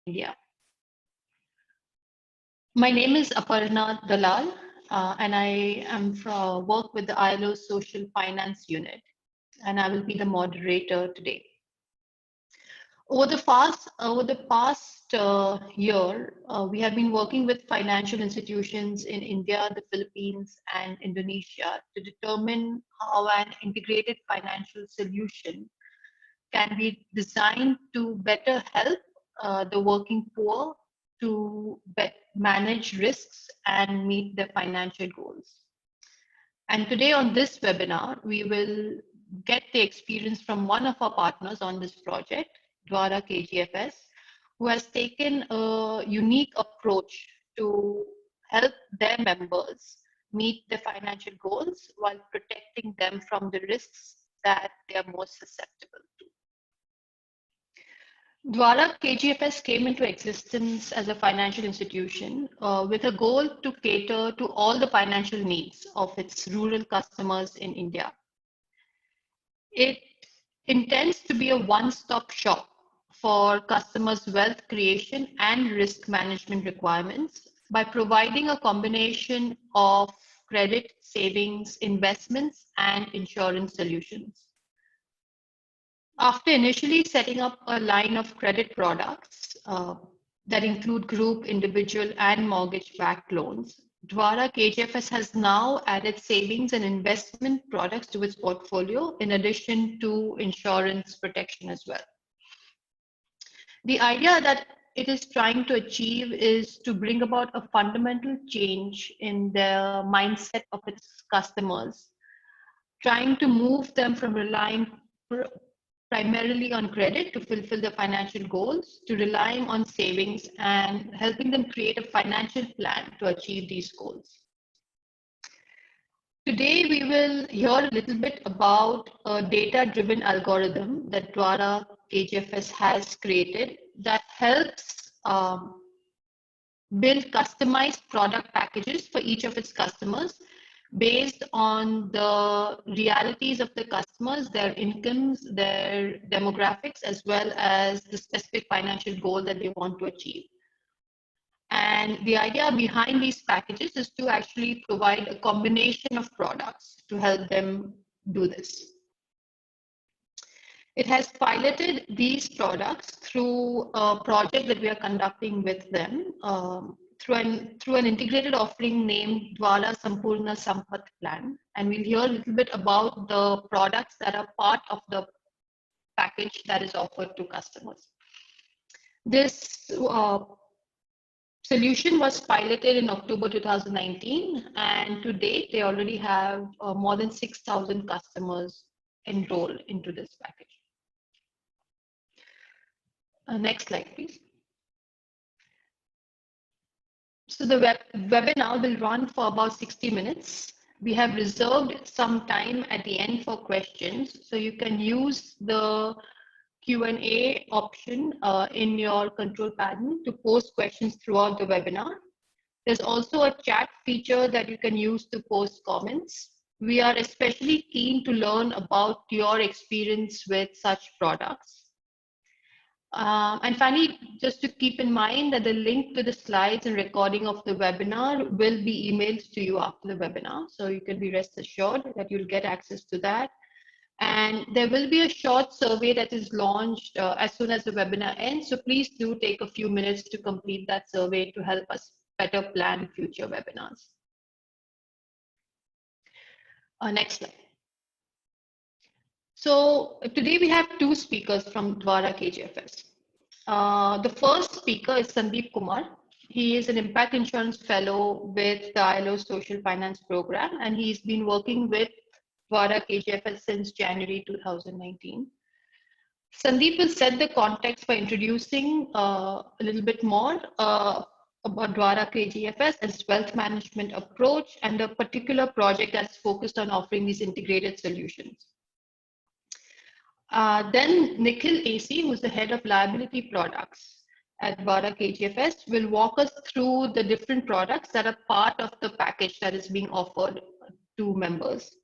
India. My name is Aparna Dalal, and I am work with the ILO Social Finance Unit, and I will be the moderator today. Over the past year, we have been working with financial institutions in India, the Philippines, and Indonesia to determine how an integrated financial solution can be designed to better help the working poor to manage risks and meet their financial goals. And today on this webinar, we will get the experience from one of our partners on this project, Dvara KGFS, who has taken a unique approach to help their members meet their financial goals while protecting them from the risks that they are most susceptible to. Dvara KGFS came into existence as a financial institution with a goal to cater to all the financial needs of its rural customers in India. It intends to be a one-stop shop for customers' wealth creation and risk management requirements by providing a combination of credit, savings, investments, and insurance solutions. After initially setting up a line of credit products that include group, individual, and mortgage-backed loans, Dvara KGFS has now added savings and investment products to its portfolio in addition to insurance protection as well. The idea that it is trying to achieve is to bring about a fundamental change in the mindset of its customers, trying to move them from relying primarily on credit to fulfill their financial goals, to relying on savings and helping them create a financial plan to achieve these goals. Today, we will hear a little bit about a data-driven algorithm that Dvara KGFS has created that helps build customized product packages for each of its customers based on the realities of the customers, their incomes, their demographics, as well as the specific financial goal that they want to achieve. And the idea behind these packages is to actually provide a combination of products to help them do this. It has piloted these products through a project that we are conducting with them through an integrated offering named Dvara Sampurna Sampath Plan. And we'll hear a little bit about the products that are part of the package that is offered to customers. This solution was piloted in October 2019, and to date, they already have more than 6,000 customers enrolled into this package. Next slide, please. So the webinar will run for about 60 minutes. We have reserved some time at the end for questions, so you can use the Q&A option in your control panel to post questions throughout the webinar. There's also a chat feature that you can use to post comments. We are especially keen to learn about your experience with such products. And finally, just to keep in mind that the link to the slides and recording of the webinar will be emailed to you after the webinar. So you can be rest assured that you'll get access to that. And there will be a short survey that is launched as soon as the webinar ends. So please do take a few minutes to complete that survey to help us better plan future webinars. Next slide. So today we have two speakers from Dvara KGFS. The first speaker is Sandeep Kumar. He is an impact insurance fellow with the ILO Social Finance Program, and he's been working with Dvara KGFS since January 2019. Sandeep will set the context for introducing a little bit more about Dvara KGFS, its wealth management approach, and a particular project that's focused on offering these integrated solutions. Then Nikhil AC, who's the head of liability products at Dvara KGFS, will walk us through the different products that are part of the package that is being offered to members.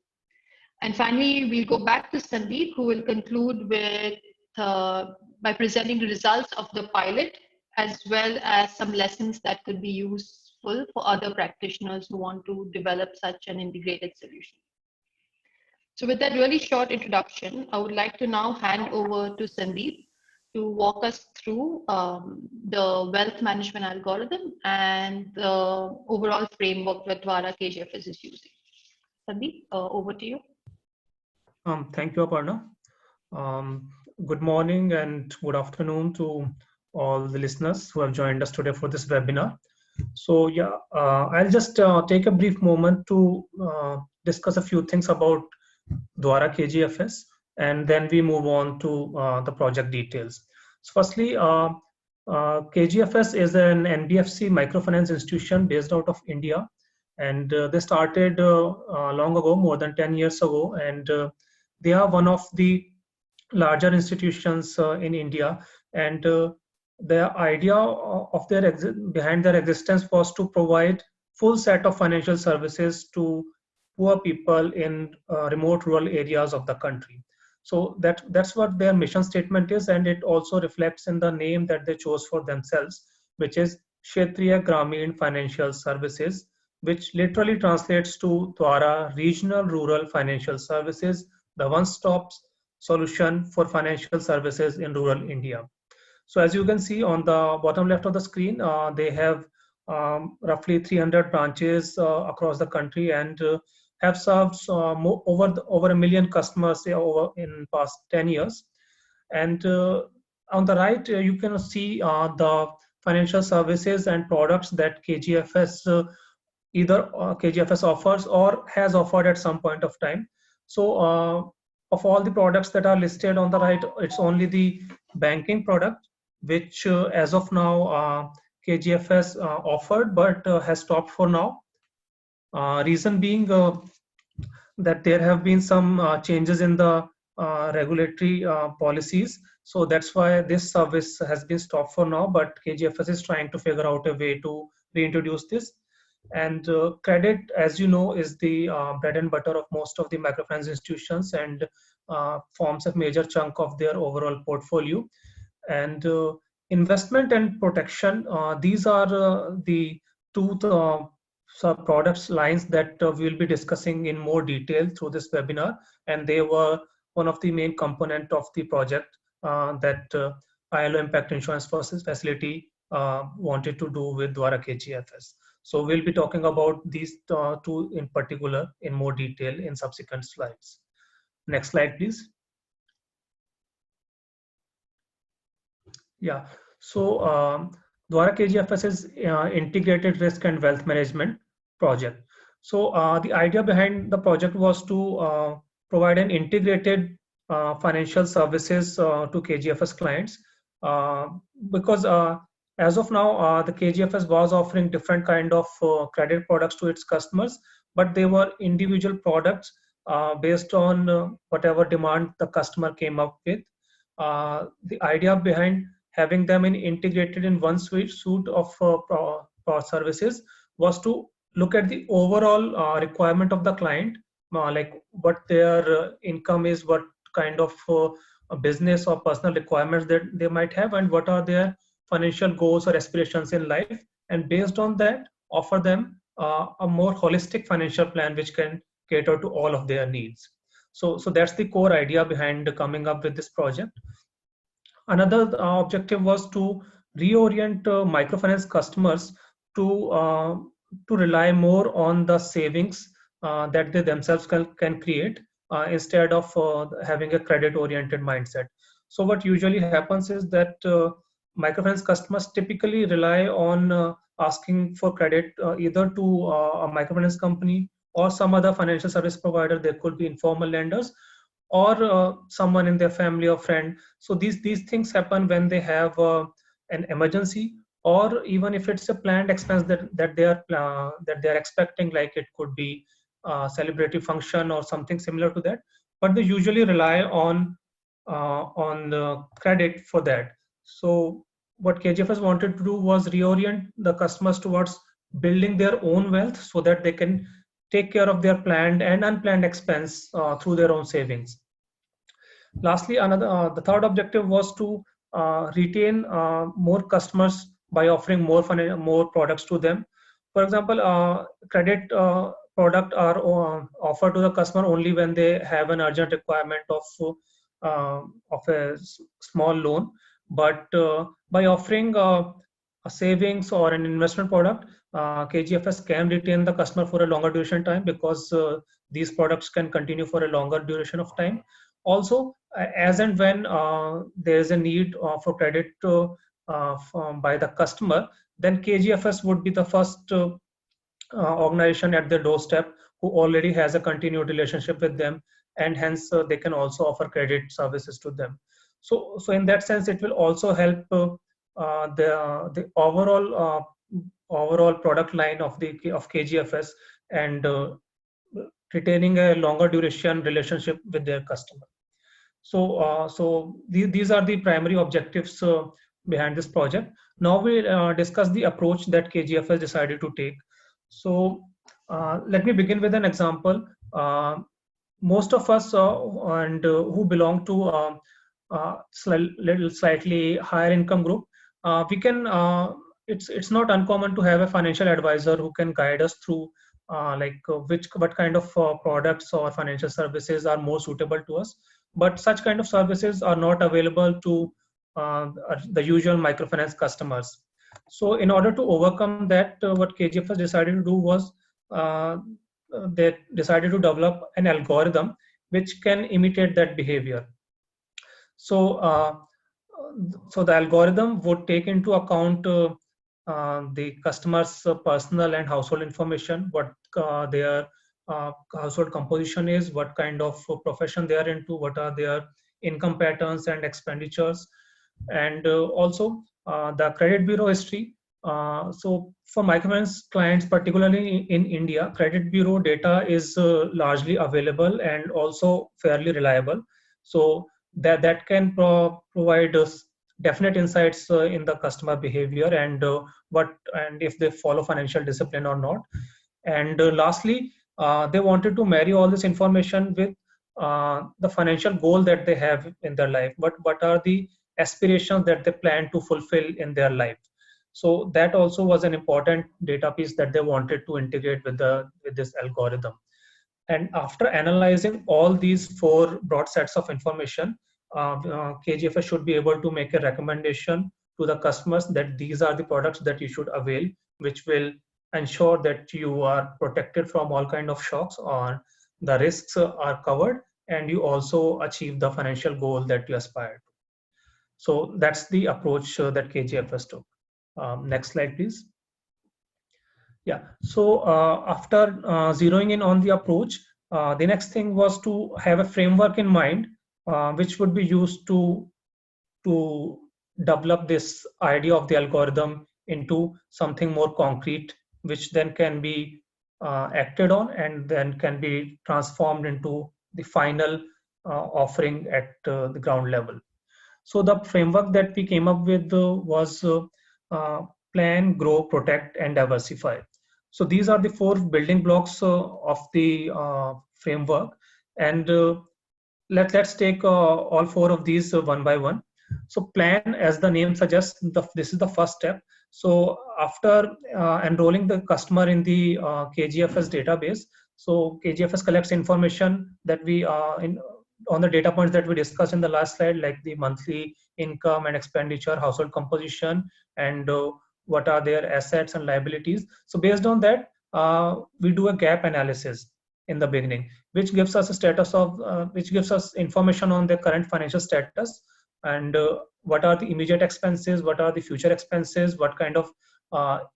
And finally, we'll go back to Sandeep, who will conclude with by presenting the results of the pilot as well as some lessons that could be useful for other practitioners who want to develop such an integrated solution. So with that really short introduction, I would like to now hand over to Sandeep to walk us through the wealth management algorithm and the overall framework that Dvara KGFS is using. Sandeep, over to you. Thank you, Aparna. Good morning and good afternoon to all the listeners who have joined us today for this webinar. So yeah, I'll just take a brief moment to discuss a few things about Dvara KGFS, and then we move on to the project details. So firstly, KGFS is an NBFC microfinance institution based out of India, and they started long ago, more than 10 years ago, and they are one of the larger institutions in India, and the idea of behind their existence was to provide full set of financial services to poor people in remote rural areas of the country. So that's what their mission statement is, and it also reflects in the name that they chose for themselves, which is Kshetriya Gramin Financial Services, which literally translates to Dwara Regional Rural Financial Services, the one-stop solution for financial services in rural India. So as you can see on the bottom left of the screen, they have roughly 300 branches across the country, and have served over a million customers in past 10 years. And on the right, you can see the financial services and products that KGFS either KGFS offers or has offered at some point of time. So of all the products that are listed on the right, it's only the banking product, which as of now KGFS offered, but has stopped for now. Reason being that there have been some changes in the regulatory policies. So that's why this service has been stopped for now, but KGFS is trying to figure out a way to reintroduce this. And credit, as you know, is the bread and butter of most of the microfinance institutions, and forms a major chunk of their overall portfolio. And investment and protection, these are the two sub products lines that we will be discussing in more detail through this webinar, and they were one of the main component of the project that ILO Impact Insurance Facility wanted to do with Dvara KGFS. So we'll be talking about these two in particular in more detail in subsequent slides. Next slide, please. Yeah, so Dvara KGFS is integrated risk and wealth management project. So the idea behind the project was to provide an integrated financial services to KGFS clients, because as of now, the KGFS was offering different kind of credit products to its customers, but they were individual products based on whatever demand the customer came up with. The idea behind having them integrated in one suite of services was to look at the overall requirement of the client, like what their income is, what kind of business or personal requirements that they might have, and what are their financial goals or aspirations in life, and based on that offer them a more holistic financial plan which can cater to all of their needs. So that's the core idea behind coming up with this project. Another objective was to reorient microfinance customers to rely more on the savings that they themselves can create instead of having a credit oriented mindset. So what usually happens is that microfinance customers typically rely on asking for credit either to a microfinance company or some other financial service provider. There could be informal lenders or someone in their family or friend. So these things happen when they have an emergency, or even if it's a planned expense that they are expecting, like it could be a celebratory function or something similar to that. But they usually rely on the credit for that. So what KGFS wanted to do was reorient the customers towards building their own wealth so that they can take care of their planned and unplanned expense through their own savings. Lastly, the third objective was to retain more customers by offering more products to them. For example, credit product are offered to the customer only when they have an urgent requirement of a small loan. But by offering a savings or an investment product, KGFS can retain the customer for a longer duration time, because these products can continue for a longer duration of time. Also, as and when there is a need for credit by the customer, then KGFS would be the first organization at their doorstep who already has a continued relationship with them, and hence they can also offer credit services to them. So in that sense, it will also help the overall product line of KGFS, and retaining a longer duration relationship with their customer. So these are the primary objectives behind this project. Now we discuss the approach that KGFS decided to take. So let me begin with an example. Most of us who belong to slightly higher income group, we can. It's not uncommon to have a financial advisor who can guide us through what kind of products or financial services are more suitable to us. But such kind of services are not available to the usual microfinance customers. So in order to overcome that, what KGFS decided to do was uh, they decided to develop an algorithm which can imitate that behavior. So, so the algorithm would take into account the customer's personal and household information, what their household composition is, what kind of profession they are into, what are their income patterns and expenditures, and also the credit bureau history. So for microfinance clients, particularly in India, credit bureau data is largely available and also fairly reliable. So that can provide us definite insights in the customer behavior, and if they follow financial discipline or not. And lastly, they wanted to marry all this information with the financial goal that they have in their life. What are the aspirations that they plan to fulfill in their life? So that also was an important data piece that they wanted to integrate with this algorithm. And after analyzing all these four broad sets of information, KGFS should be able to make a recommendation to the customers that these are the products that you should avail, which will ensure that you are protected from all kind of shocks, or the risks are covered, and you also achieve the financial goal that you aspire to. So that's the approach that KGFS took. Next slide, please. Yeah. So after zeroing in on the approach, the next thing was to have a framework in mind, which would be used to develop this idea of the algorithm into something more concrete, which then can be acted on and then can be transformed into the final offering at the ground level. So the framework that we came up with was plan, grow, protect, and diversify. So these are the four building blocks of the framework, and let's take all four of these one by one. So plan, as the name suggests, this is the first step. So after enrolling the customer in the KGFS database, so KGFS collects information that we on the data points that we discussed in the last slide, like the monthly income and expenditure, household composition, and what are their assets and liabilities. So based on that, we do a gap analysis in the beginning, which gives us a status of which gives us information on their current financial status, and what are the immediate expenses, what are the future expenses, what kind of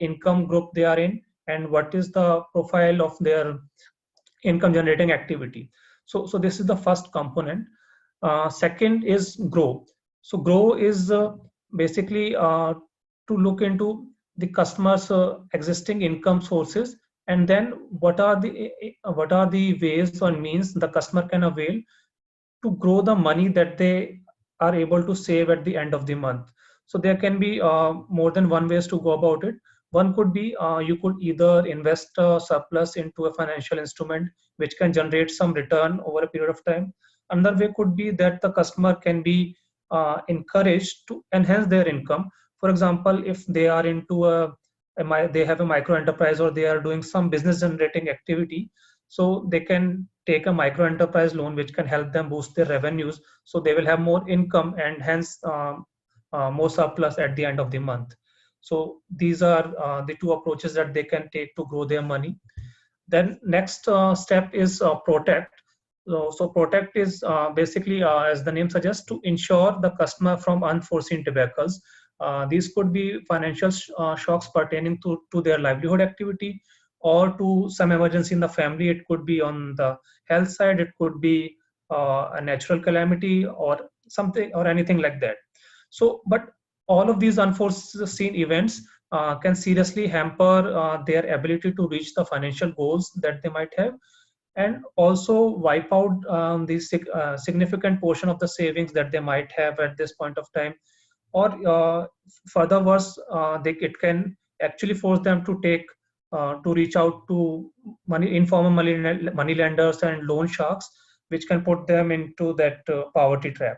income group they are in, and what is the profile of their income generating activity. So this is the first component. Second is grow. So grow is basically to look into the customer's existing income sources, and then what are the ways or means the customer can avail to grow the money that they are able to save at the end of the month. So there can be more than one ways to go about it. One could be you could either invest a surplus into a financial instrument which can generate some return over a period of time. Another way could be that the customer can be encouraged to enhance their income. For example, if they are into they have a micro enterprise, or they are doing some business generating activity, so they can take a micro enterprise loan which can help them boost their revenues, so they will have more income and hence more surplus at the end of the month. So these are the two approaches that they can take to grow their money. Then next step is protect. So protect is basically, as the name suggests, to ensure the customer from unforeseen debacles. These could be financial shocks pertaining to their livelihood activity, or to some emergency in the family. It could be on the health side, it could be a natural calamity or something, or anything like that. So, but all of these unforeseen events can seriously hamper their ability to reach the financial goals that they might have, and also wipe out the significant portion of the savings that they might have at this point of time. Or further worse, it can actually force them to reach out to informal money lenders and loan sharks, which can put them into that poverty trap.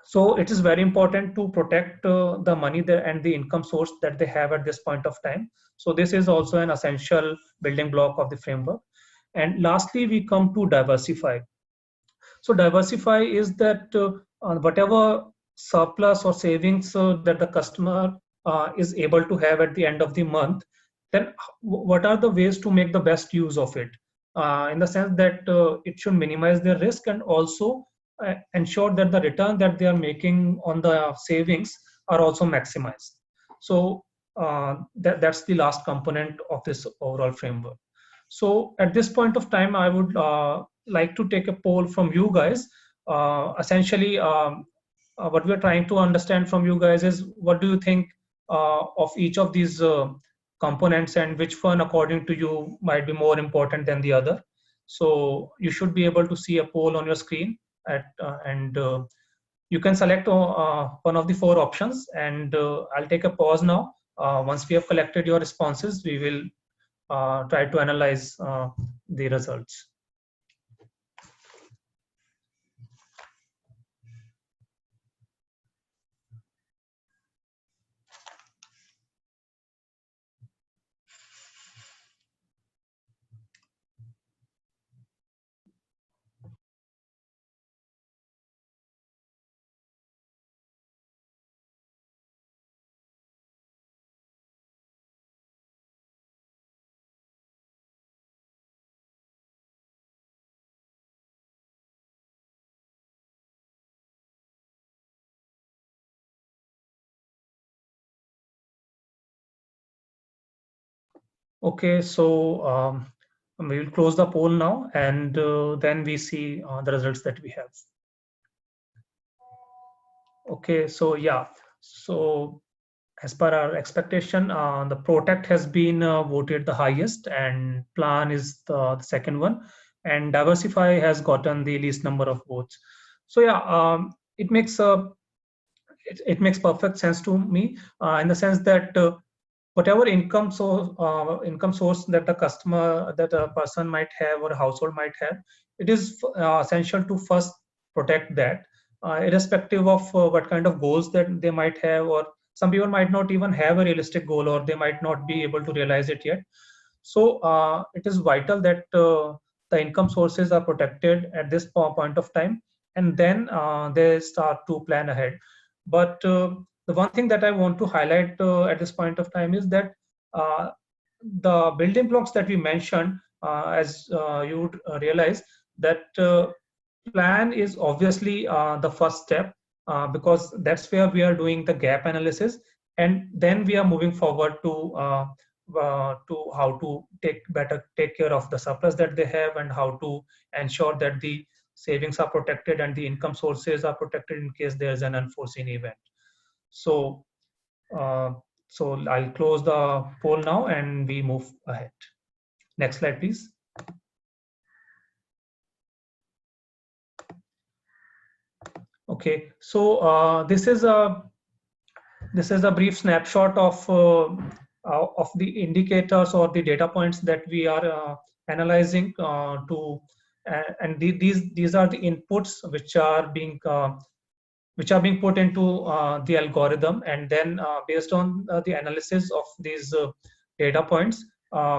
So it is very important to protect the money there and the income source that they have at this point of time. So this is also an essential building block of the framework. And lastly, we come to diversify. So diversify is that whatever surplus or savings that the customer is able to have at the end of the month, then what are the ways to make the best use of it? In the sense that it should minimize their risk, and also ensure that the return that they are making on the savings are also maximized. So that's the last component of this overall framework. So at this point of time, I would like to take a poll from you guys. Essentially, what we're trying to understand from you guys is, what do you think of each of these components, and which one according to you might be more important than the other? So you should be able to see a poll on your screen, and you can select one of the four options, and I'll take a pause now. Once we have collected your responses, we will try to analyze the results. Okay, so we will close the poll now, and then we see the results that we have. Okay, so yeah, so as per our expectation, the protect has been voted the highest, and plan is the second one, and diversify has gotten the least number of votes. So yeah, it makes it makes perfect sense to me, in the sense that whatever income source that the customer, that a person might have or a household might have, it is essential to first protect that, irrespective of what kind of goals that they might have, or some people might not even have a realistic goal, or they might not be able to realize it yet. So it is vital that the income sources are protected at this point of time, and then they start to plan ahead. But the one thing that I want to highlight at this point of time is that the building blocks that we mentioned, as you would realize, that plan is obviously the first step, because that's where we are doing the gap analysis, and then we are moving forward to how to take care of the surplus that they have, and how to ensure that the savings are protected and the income sources are protected in case there's an unforeseen event. So so I'll close the poll now, and we move ahead. Next slide, please. Okay, so this is a brief snapshot of the indicators or the data points that we are analyzing and these are the inputs which are being which are being put into the algorithm, and then based on the analysis of these data points,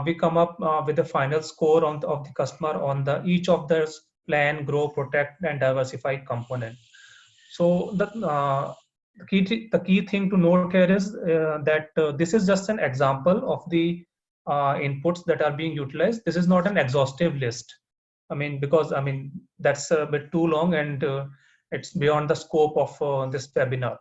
we come up with the final score of the customer on the each of their plan, grow, protect, and diversify component. So the key thing to note here is that this is just an example of the inputs that are being utilized. This is not an exhaustive list. I mean, because that's a bit too long, and it's beyond the scope of this webinar.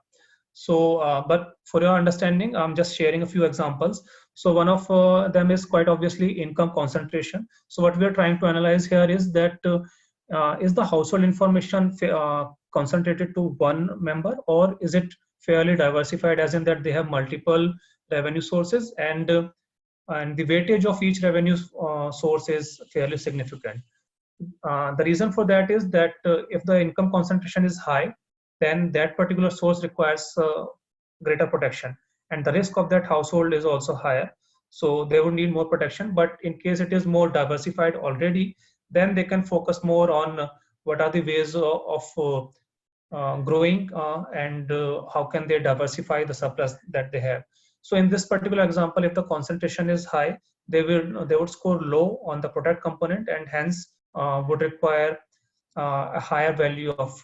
So, but for your understanding, I'm just sharing a few examples. So one of them is quite obviously income concentration. So what we are trying to analyze here is that is the household information concentrated to one member, or is it fairly diversified, as in that they have multiple revenue sources, and the weightage of each revenue source is fairly significant. The reason for that is that if the income concentration is high, then that particular source requires greater protection, and the risk of that household is also higher. So they would need more protection. But in case it is more diversified already, then they can focus more on what are the ways of growing and how can they diversify the surplus that they have. So in this particular example, if the concentration is high, they would score low on the product component, and hence would require a higher value of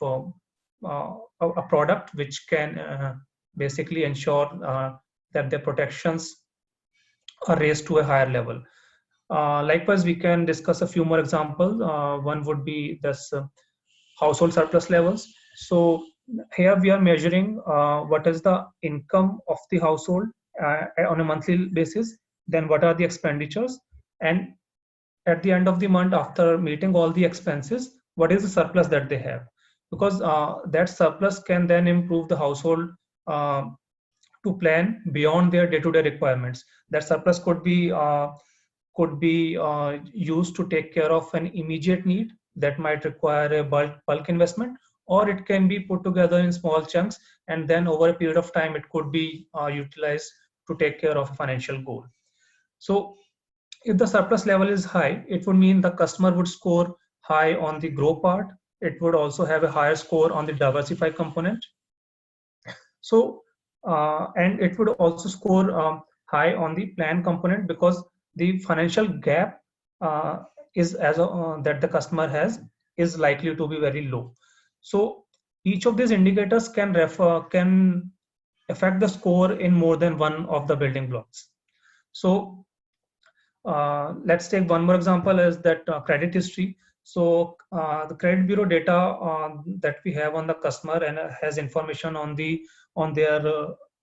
a product which can basically ensure that their protections are raised to a higher level. Likewise, we can discuss a few more examples. One would be this household surplus levels. So here we are measuring what is the income of the household on a monthly basis, then what are the expenditures, and at the end of the month, after meeting all the expenses, what is the surplus that they have. Because that surplus can then improve the household to plan beyond their day-to-day requirements. That surplus could be used to take care of an immediate need that might require a bulk investment, or it can be put together in small chunks, and then over a period of time it could be utilized to take care of a financial goal. So if the surplus level is high, it would mean the customer would score high on the grow part. It would also have a higher score on the diversify component. So and it would also score high on the plan component, because the financial gap is that the customer has is likely to be very low. So each of these indicators can affect the score in more than one of the building blocks. So let's take one more example, is that credit history. So the credit bureau data that we have on the customer and has information on their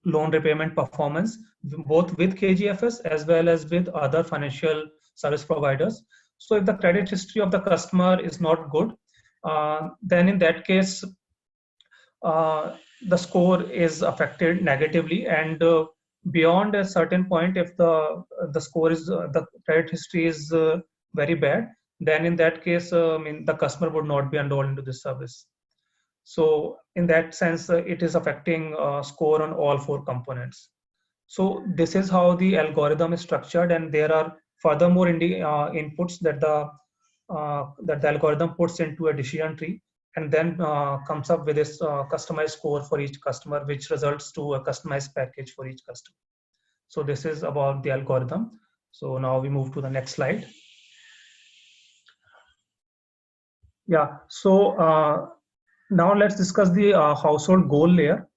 loan repayment performance, both with KGFS as well as with other financial service providers. So if the credit history of the customer is not good, then in that case the score is affected negatively, and beyond a certain point, if the score is the credit history is very bad, then in that case the customer would not be enrolled into this service. So in that sense it is affecting score on all four components. So this is how the algorithm is structured, and there are furthermore inputs that the algorithm puts into a decision tree, and then comes up with this customized score for each customer, which results to a customized package for each customer. So this is about the algorithm. So now we move to the next slide. Yeah, so now let's discuss the household goal layer.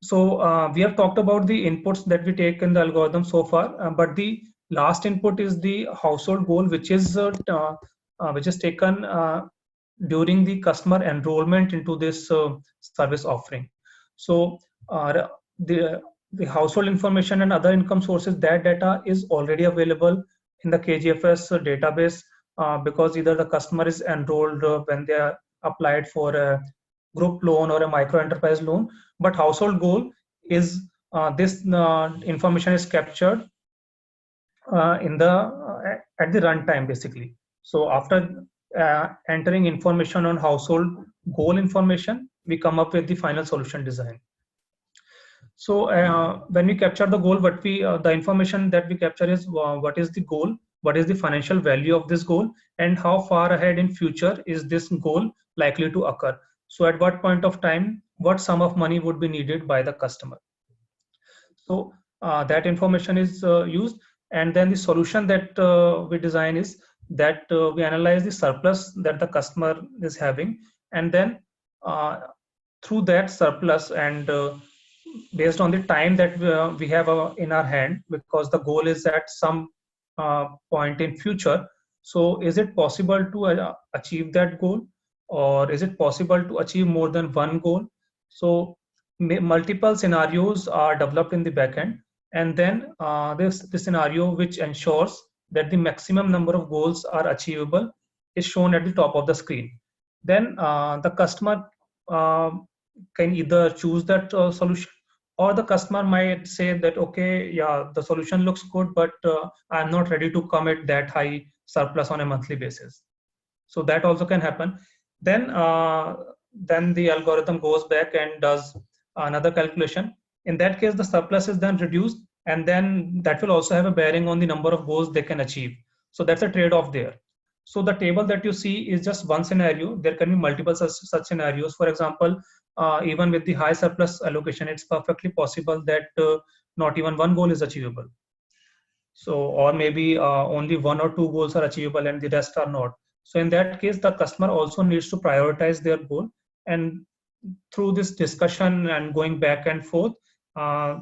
So we have talked about the inputs that we take in the algorithm so far, but the last input is the household goal, which is taken during the customer enrollment into this service offering. So the household information and other income sources, that data is already available in the KGFS database, because either the customer is enrolled when they are applied for a group loan or a micro enterprise loan. But household goal is this information is captured at the runtime basically. So after entering information on household goal information, we come up with the final solution design. So when we capture the goal, the information that we capture is what is the goal, what is the financial value of this goal, and how far ahead in future is this goal likely to occur. So at what point of time, what sum of money would be needed by the customer. So that information is used, and then the solution that we design is that we analyze the surplus that the customer is having, and then uh, through that surplus and based on the time that we have in our hand, because the goal is at some point in future. So is it possible to achieve that goal, or is it possible to achieve more than one goal? So multiple scenarios are developed in the backend, and then the scenario which ensures that the maximum number of goals are achievable is shown at the top of the screen. Then the customer uh, can either choose that solution, or the customer might say that, okay, yeah, the solution looks good, but I'm not ready to commit that high surplus on a monthly basis. So that also can happen. Then the algorithm goes back and does another calculation. In that case, the surplus is then reduced, and then that will also have a bearing on the number of goals they can achieve. So that's a trade-off there. So the table that you see is just one scenario. There can be multiple such scenarios. For example, even with the high surplus allocation, it's perfectly possible that not even one goal is achievable. So, or maybe only one or two goals are achievable and the rest are not. So in that case, the customer also needs to prioritize their goal, and through this discussion and going back and forth, uh,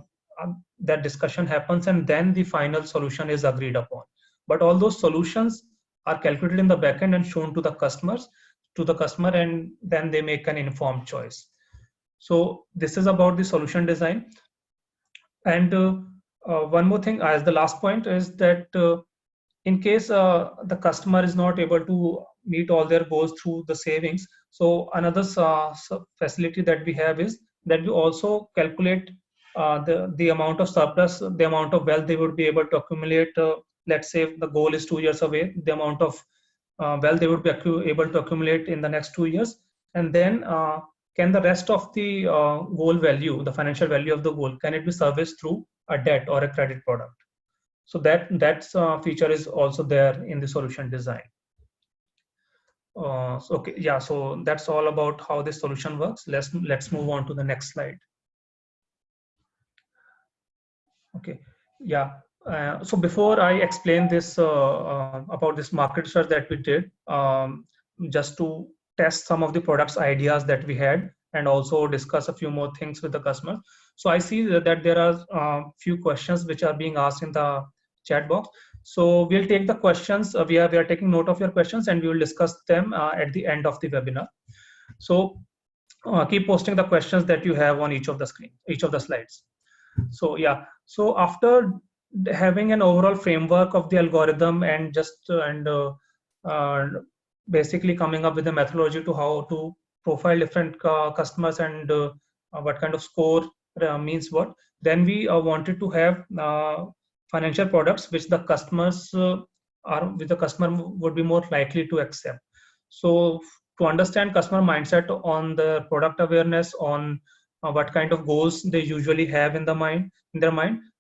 that discussion happens, and then the final solution is agreed upon. But all those solutions are calculated in the backend and shown to the customer, and then they make an informed choice. So this is about the solution design. And one more thing as the last point is that in case the customer is not able to meet all their goals through the savings, so another facility that we have is that we also calculate the amount of surplus, the amount of wealth they would be able to accumulate. Let's say if the goal is 2 years away, the amount of wealth they would be able to accumulate in the next 2 years, and then can the rest of the goal value, the financial value of the goal, can it be serviced through a debt or a credit product? So that feature is also there in the solution design. So, okay, yeah. So that's all about how this solution works. Let's move on to the next slide. Okay, yeah. So before I explain this about this market research that we did, just to test some of the products ideas that we had, and also discuss a few more things with the customer. So I see that there are few questions which are being asked in the chat box. So we'll take the questions. We are taking note of your questions, and we will discuss them at the end of the webinar. So keep posting the questions that you have on each of the slides. So yeah, so after having an overall framework of the algorithm and basically coming up with a methodology to how to profile different customers and what kind of score means what, then we wanted to have financial products which the customer would be more likely to accept. So to understand customer mindset on the product awareness, on what kind of goals they usually have in their mind,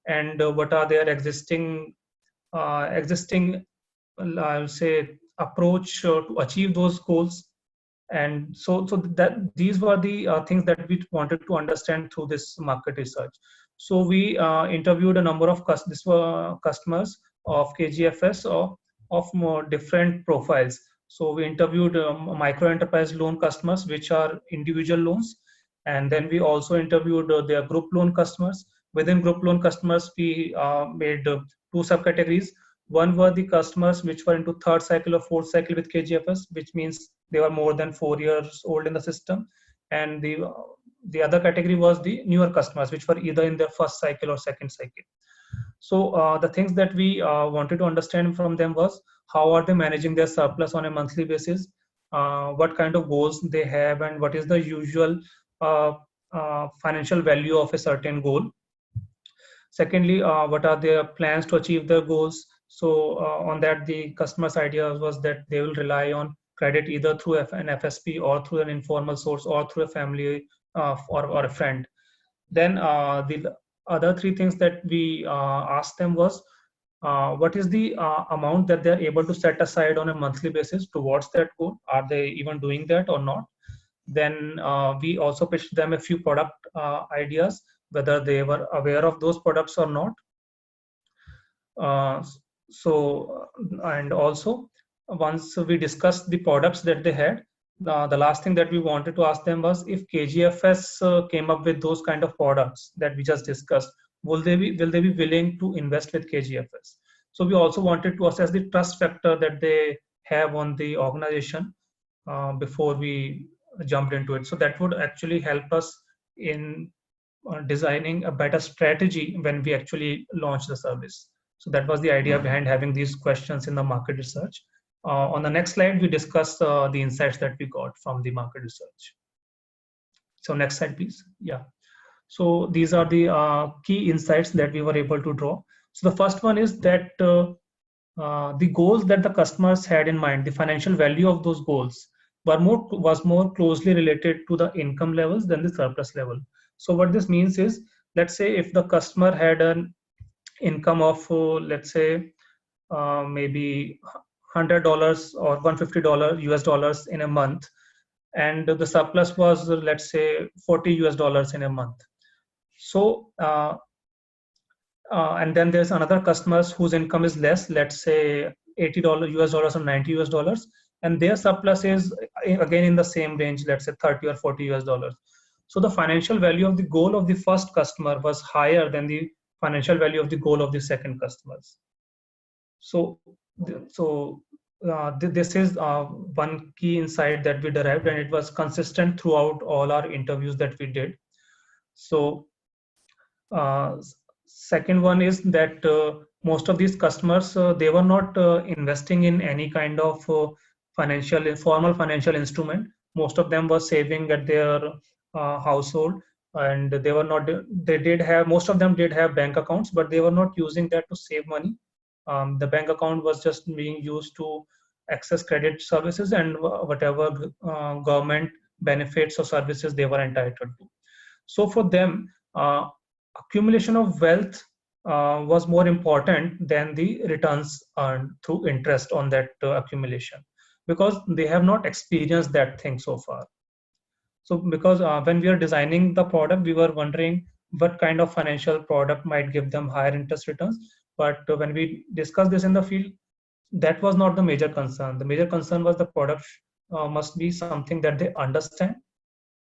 and what are their existing I would say approach to achieve those goals. And so that these were the things that we wanted to understand through this market research. So we interviewed a number of customers of KGFS of more different profiles. So we interviewed micro enterprise loan customers, which are individual loans, and then we also interviewed their group loan customers. Within group loan customers, we made two subcategories. One were the customers which were into third cycle or fourth cycle with KGFS, which means they were more than 4 years old in the system. And the other category was the newer customers, which were either in their first cycle or second cycle. So the things that we wanted to understand from them was how are they managing their surplus on a monthly basis, what kind of goals they have, and what is the usual uh, financial value of a certain goal. Secondly, what are their plans to achieve their goals? So on that, the customer's idea was that they will rely on credit either through an FSP or through an informal source or through a family or a friend. Then the other three things that we asked them was what is the amount that they're able to set aside on a monthly basis towards that goal? Are they even doing that or not? Then we also pitched them a few product ideas, whether they were aware of those products or not. Uh, and also once we discussed the products that they had, the last thing that we wanted to ask them was if KGFS came up with those kind of products that we just discussed, will they be willing to invest with KGFS? So we also wanted to assess the trust factor that they have on the organization before we jumped into it. So that would actually help us in designing a better strategy when we actually launch the service. So that was the idea behind having these questions in the market research. On the next slide, we discuss the insights that we got from the market research. So next slide, please. Yeah. So these are the key insights that we were able to draw. So the first one is that the goals that the customers had in mind, the financial value of those goals was more closely related to the income levels than the surplus level. So what this means is, let's say if the customer had an income of let's say maybe $100 or $150 US dollars in a month, and the surplus was let's say $40 US dollars in a month. So and then there's another customers whose income is less, let's say $80 US dollars or $90 US dollars, and their surplus is again in the same range, let's say 30 or 40 US dollars. So the financial value of the goal of the first customer was higher than the financial value of the goal of the second customers. So this is one key insight that we derived, and it was consistent throughout all our interviews that we did. So second one is that most of these customers, they were not investing in any kind of formal financial instrument. Most of them were saving at their household, and they were not. They did have, most of them did have bank accounts, but they were not using that to save money. The bank account was just being used to access credit services and whatever government benefits or services they were entitled to. So for them, accumulation of wealth was more important than the returns earned through interest on that accumulation, because they have not experienced that thing so far. So because when we are designing the product, we were wondering what kind of financial product might give them higher interest returns. But when we discussed this in the field, that was not the major concern. The major concern was the product must be something that they understand,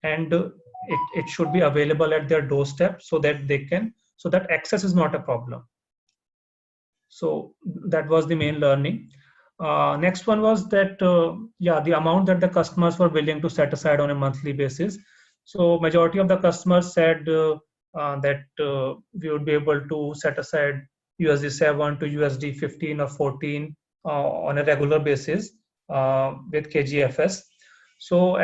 and it should be available at their doorstep so that they can, so that access is not a problem. So that was the main learning. Next one was that the amount that the customers were willing to set aside on a monthly basis. So majority of the customers said that we would be able to set aside USD7 to USD15 or 14 on a regular basis with KGFS. So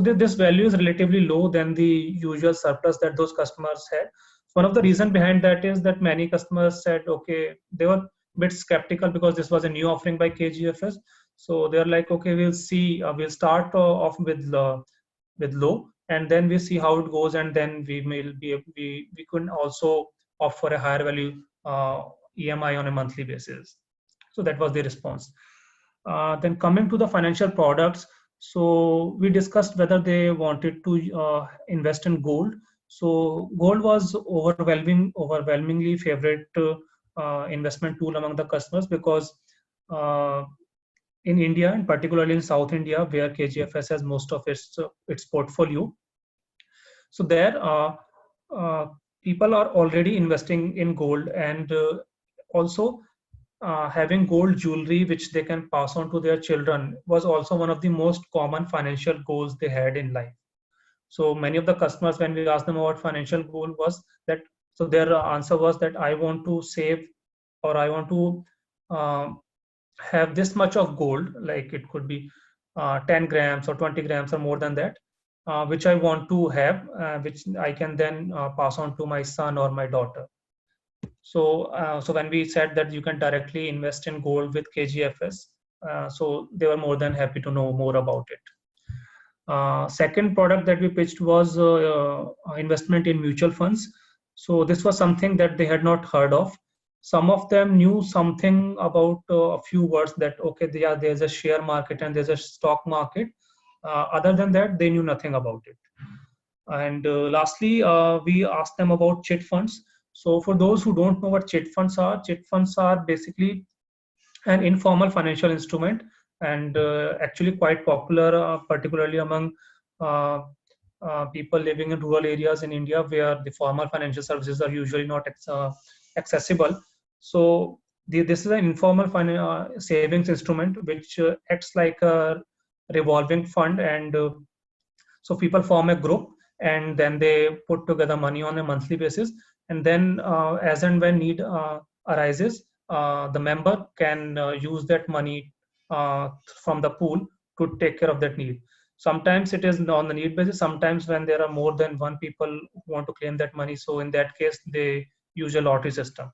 this value is relatively low than the usual surplus that those customers had. One of the reasons behind that is that many customers said, okay, they were a bit skeptical because this was a new offering by KGFS. So they're like, okay, we'll see, we'll start off with low, and then we see how it goes, and then we could also offer a higher value EMI on a monthly basis. So that was the response. Then coming to the financial products, so we discussed whether they wanted to invest in gold. So gold was overwhelmingly favorite investment tool among the customers, because in India, and particularly in South India, where KGFS has most of its portfolio, so there people are already investing in gold, and also having gold jewelry which they can pass on to their children was also one of the most common financial goals they had in life. So many of the customers, when we asked them about financial goal, was that, so their answer was that I want to save, or I want to have this much of gold, like it could be 10 grams or 20 grams or more than that, which I want to have, which I can then pass on to my son or my daughter. So when we said that you can directly invest in gold with KGFS, so they were more than happy to know more about it. Second product that we pitched was investment in mutual funds. So this was something that they had not heard of. Some of them knew something about a few words, that okay, there's a share market and there's a stock market, Other than that, they knew nothing about it. And lastly, we asked them about chit funds. So for those who don't know what chit funds are basically an informal financial instrument, and actually quite popular, particularly among uh, people living in rural areas in India, where the formal financial services are usually not accessible. So this is an informal savings instrument which acts like a revolving fund, and so people form a group and then they put together money on a monthly basis, and then as and when need arises, the member can use that money from the pool to take care of that need. Sometimes it is on the need basis, sometimes when there are more than one people who want to claim that money, so in that case they use a lottery system.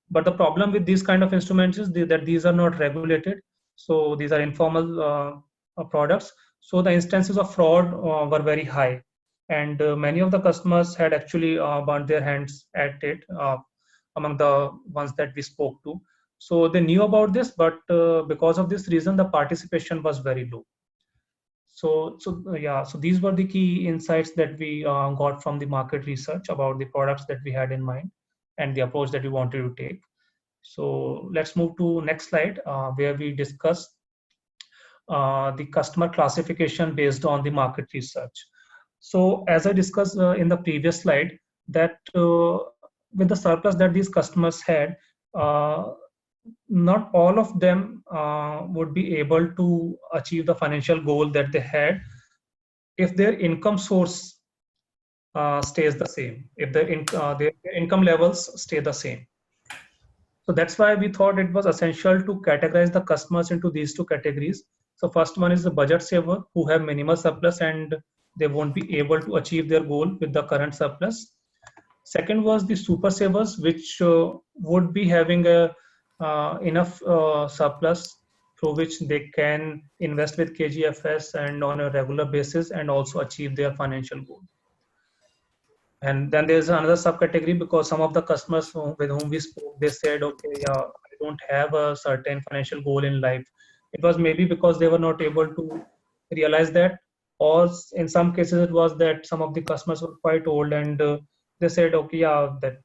But the problem with these kind of instruments is that these are not regulated, so these are informal products. So the instances of fraud were very high, and many of the customers had actually burnt their hands at it, among the ones that we spoke to. So they knew about this, but because of this reason, the participation was very low. So these were the key insights that we got from the market research about the products that we had in mind and the approach that we wanted to take. So let's move to next slide, where we discuss the customer classification based on the market research. So as I discussed in the previous slide, that with the surplus that these customers had, not all of them would be able to achieve the financial goal that they had if their income source stays the same, if their income levels stay the same. So that's why we thought it was essential to categorize the customers into these two categories. So first one is the budget saver who have minimal surplus and they won't be able to achieve their goal with the current surplus. Second was the super savers, which would be having a enough surplus through which they can invest with KGFS and on a regular basis and also achieve their financial goal. And then there's another subcategory because some of the customers with whom we spoke, they said, okay, yeah, I don't have a certain financial goal in life. It was maybe because they were not able to realize that, or in some cases it was that some of the customers were quite old and they said, okay, yeah, that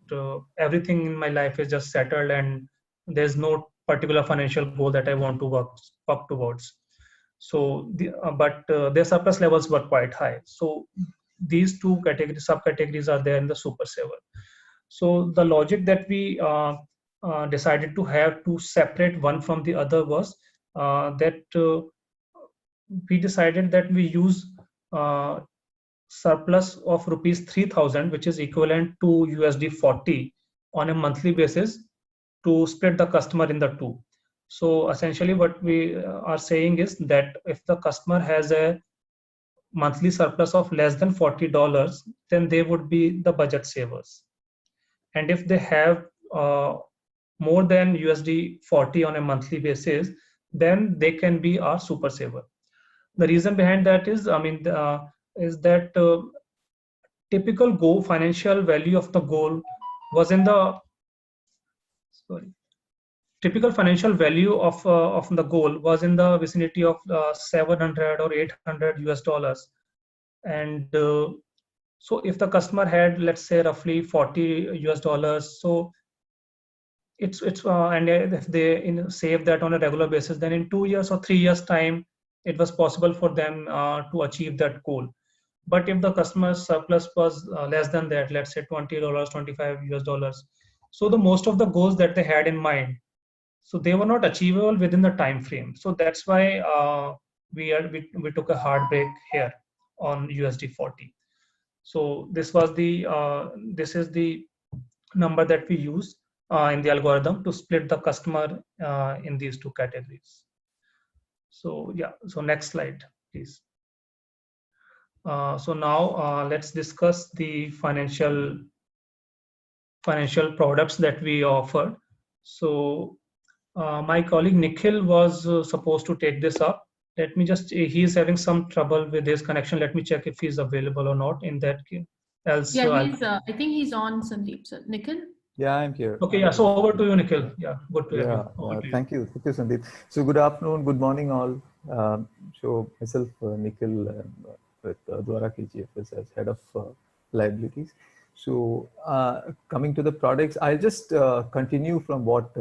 everything in my life is just settled and there's no particular financial goal that I want to work towards. So, their surplus levels were quite high. So these two subcategories are there in the super saver. So the logic that we decided to have to separate one from the other was that we decided that we use surplus of rupees 3,000, which is equivalent to USD 40 on a monthly basis to split the customer in the two. So essentially what we are saying is that if the customer has a monthly surplus of less than $40, then they would be the budget savers. And if they have more than USD 40 on a monthly basis, then they can be our super saver. The reason behind that is, is that typical financial value of the goal was in the typical financial value of the goal was in the vicinity of 700 or 800 US dollars. And so if the customer had, let's say, roughly 40 US dollars, so it's and if they save that on a regular basis, then in 2 years or 3 years time, it was possible for them to achieve that goal. But if the customer's surplus was less than that, let's say $20, 25 US dollars, so the most of the goals that they had in mind, so they were not achievable within the time frame. So that's why we took a hard break here on USD 40. So this is the number that we use in the algorithm to split the customer in these two categories. So yeah, so next slide, please. So now let's discuss the financial products that we offer. So my colleague Nikhil was supposed to take this up. Let me just, he's having some trouble with his connection. Let me check if he's available or not in that case. Else, yeah, I think he's on, Sandeep. So, Nikhil? Yeah, I'm here. Okay, yeah. So over to you, Nikhil. Yeah, good to have you. Yeah, Over to you. thank you. Thank you, Sandeep. So good afternoon, good morning all. So myself, Nikhil, with Dvara KGFS as head of liabilities. So coming to the products, I'll just continue from what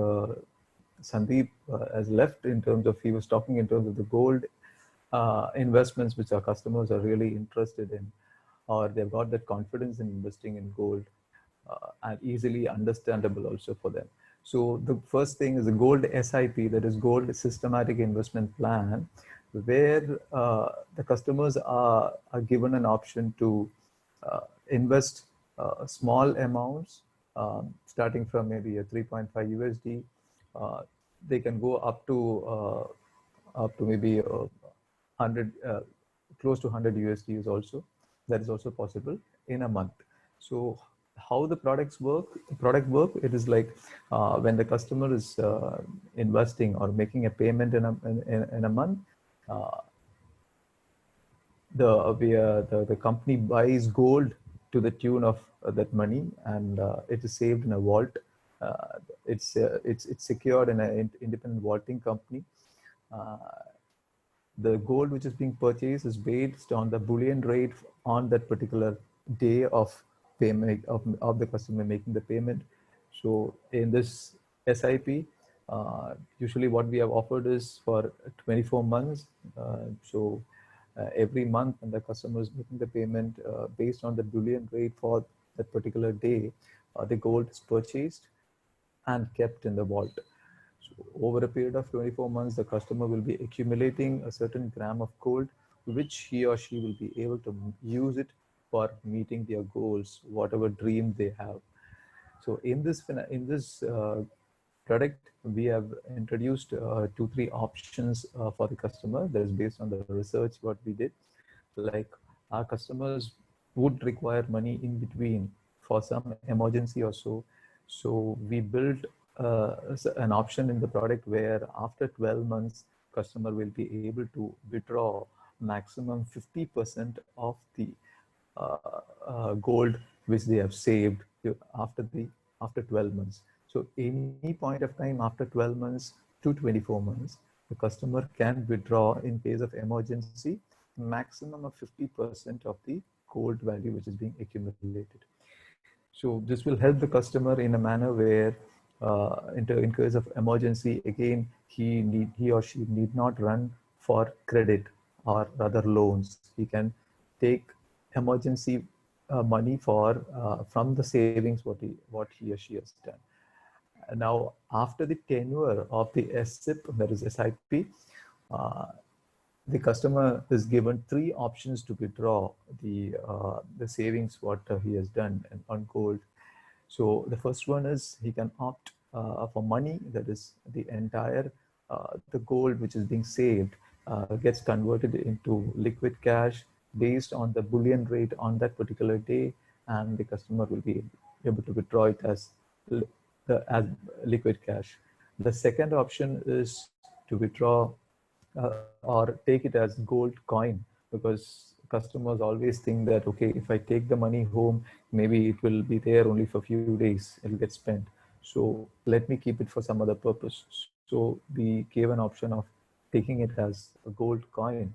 Sandeep has left in terms of, he was talking in terms of the gold investments which our customers are really interested in, or they've got that confidence in investing in gold, and easily understandable also for them. So the first thing is the gold SIP, that is gold systematic investment plan, where the customers are given an option to invest small amounts, starting from maybe a 3.5 USD. Uh, they can go up to maybe 100, close to 100 USD is also, that is also possible in a month. So how the product work, it is like when the customer is investing or making a payment in a month, uh, the company buys gold to the tune of that money, and it is saved in a vault. It's secured in an independent vaulting company. uh, the gold which is being purchased is based on the bullion rate on that particular day of payment of the customer making the payment. So in this SIP, usually what we have offered is for 24 months. Every month when the customer is making the payment based on the bullion rate for that particular day, the gold is purchased and kept in the vault. So over a period of 24 months, the customer will be accumulating a certain gram of gold, which he or she will be able to use it for meeting their goals, whatever dream they have. So in this product, we have introduced 2-3 options for the customer that is based on the research what we did. Like, our customers would require money in between for some emergency or so. So we built an option in the product where after 12 months, customer will be able to withdraw maximum 50% of the gold which they have saved after the after 12 months. So any point of time after 12 months to 24 months, the customer can withdraw in case of emergency maximum of 50% of the gold value which is being accumulated. So this will help the customer in a manner where in case of emergency, again, he or she need not run for credit or rather loans. He can take emergency money for from the savings what he or she has done. Now, after the tenure of the SIP, that is SIP, uh, the customer is given 3 options to withdraw the savings what he has done on gold. So the first one is he can opt for money, that is the entire the gold which is being saved gets converted into liquid cash based on the bullion rate on that particular day, and the customer will be able to withdraw it as as liquid cash. The second option is to withdraw or take it as gold coin, because customers always think that, okay, if I take the money home, maybe it will be there only for a few days, it'll get spent, so let me keep it for some other purpose. So we gave an option of taking it as a gold coin.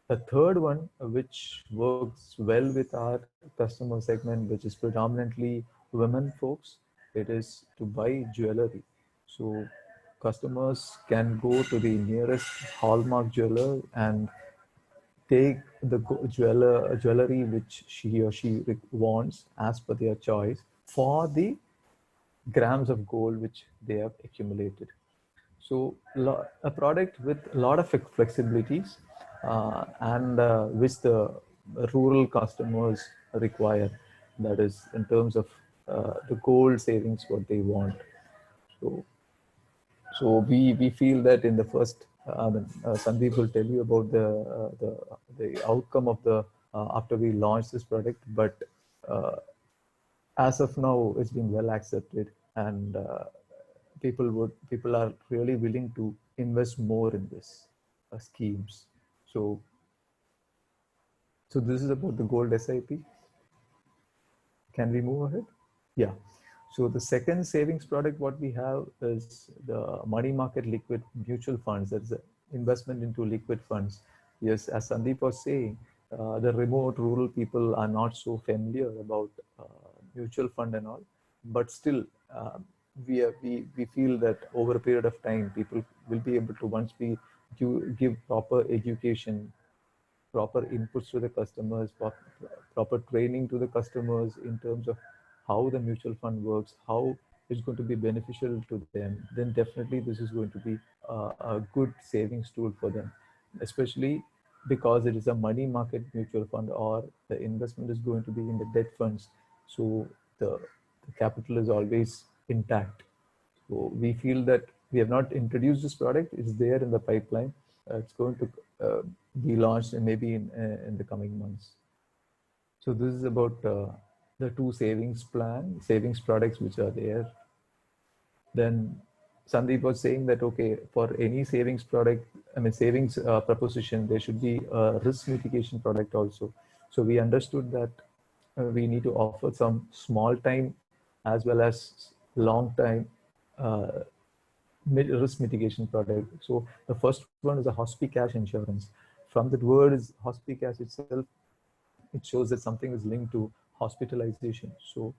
The third one, which works well with our customer segment, which is predominantly women folks, it is to buy jewelry. So customers can go to the nearest hallmark jeweler and take the jewelry which she or she wants as per their choice for the grams of gold which they have accumulated. So a product with a lot of flexibilities and which the rural customers require. That is in terms of the gold savings what they want. So we feel that in the first, Sandeep will tell you about the outcome of the after we launch this product, but uh, as of now, it's been well accepted, and people are really willing to invest more in this schemes. So this is about the gold SIP. Can we move ahead? Yeah. So the second savings product what we have is the money market liquid mutual funds. That's the investment into liquid funds. Yes, as Sandeep was saying, the remote rural people are not so familiar about mutual fund and all, but still we feel that over a period of time, people will be able to, once we give proper education, proper inputs to the customers, proper training to the customers in terms of how the mutual fund works, how it's going to be beneficial to them, then definitely this is going to be a good savings tool for them, especially because it is a money market mutual fund, or the investment is going to be in the debt funds. So the capital is always intact. So we feel that we have not introduced this product. It's there in the pipeline. It's going to be launched maybe in the coming months. So this is about the two savings products which are there. Then Sandeep was saying that, okay, for any savings product, I mean savings proposition, there should be a risk mitigation product also. So we understood that we need to offer some small time as well as long time risk mitigation product. So the first one is a hospicash insurance. From that word is hospicash itself, it shows that something is linked to hospitalization. So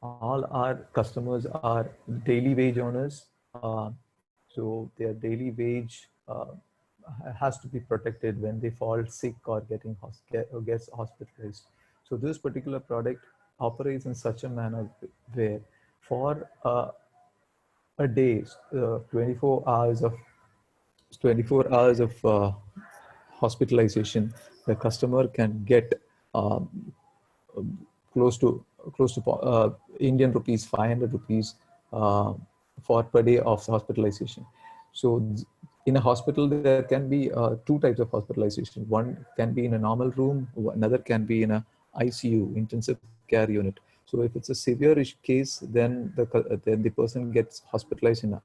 all our customers are daily wage earners. So their daily wage has to be protected when they fall sick or gets hospitalized. So this particular product operates in such a manner where for a day, 24 hours of 24 hours of hospitalization, the customer can get um, close to Indian rupees 500 rupees for per day of hospitalization. So in a hospital there can be two types of hospitalization. One can be in a normal room, another can be in a ICU, intensive care unit. So if it's a severe case, then the person gets hospitalized in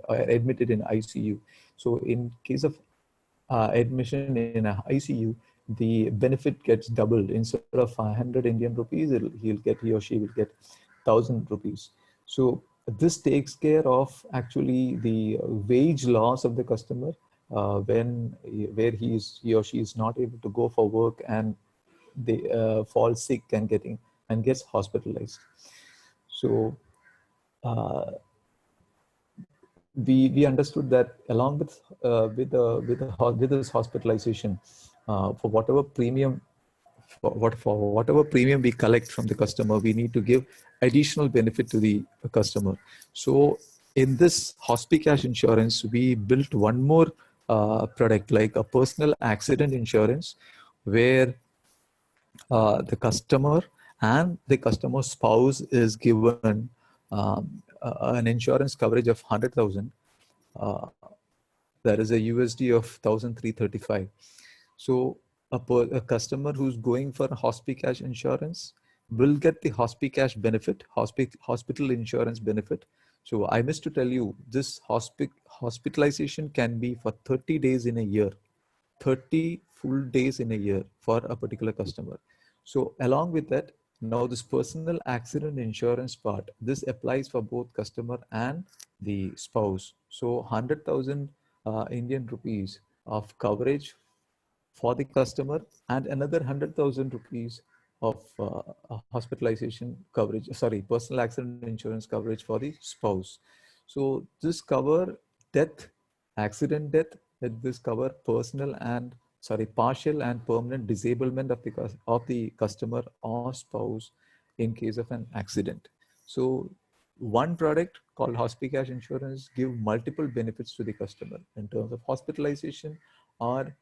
admitted in ICU. So in case of admission in a ICU, the benefit gets doubled. Instead of 500 Indian rupees, he or she will get 1,000 rupees. So this takes care of actually the wage loss of the customer where he or she is not able to go for work and they fall sick and gets hospitalized. So we understood that along with this hospitalization, for whatever premium we collect from the customer, we need to give additional benefit to the customer. So in this hospicash insurance, we built one more product, like a personal accident insurance, where the customer and the customer's spouse is given an insurance coverage of 100,000. Uh, that is a USD of 1,335. So a customer who's going for a hospicash insurance will get the hospicash benefit, hospital insurance benefit. So I missed to tell you, this hospitalization can be for 30 days in a year, 30 full days in a year for a particular customer. So along with that, now this personal accident insurance part, this applies for both customer and the spouse. So 100,000 Indian rupees of coverage for the customer and another 100,000 rupees of hospitalization coverage, sorry, personal accident insurance coverage for the spouse. So this cover death, accident death, this cover personal and partial and permanent disablement of the customer or spouse in case of an accident. So one product called hospicash insurance give multiple benefits to the customer in terms of hospitalization, or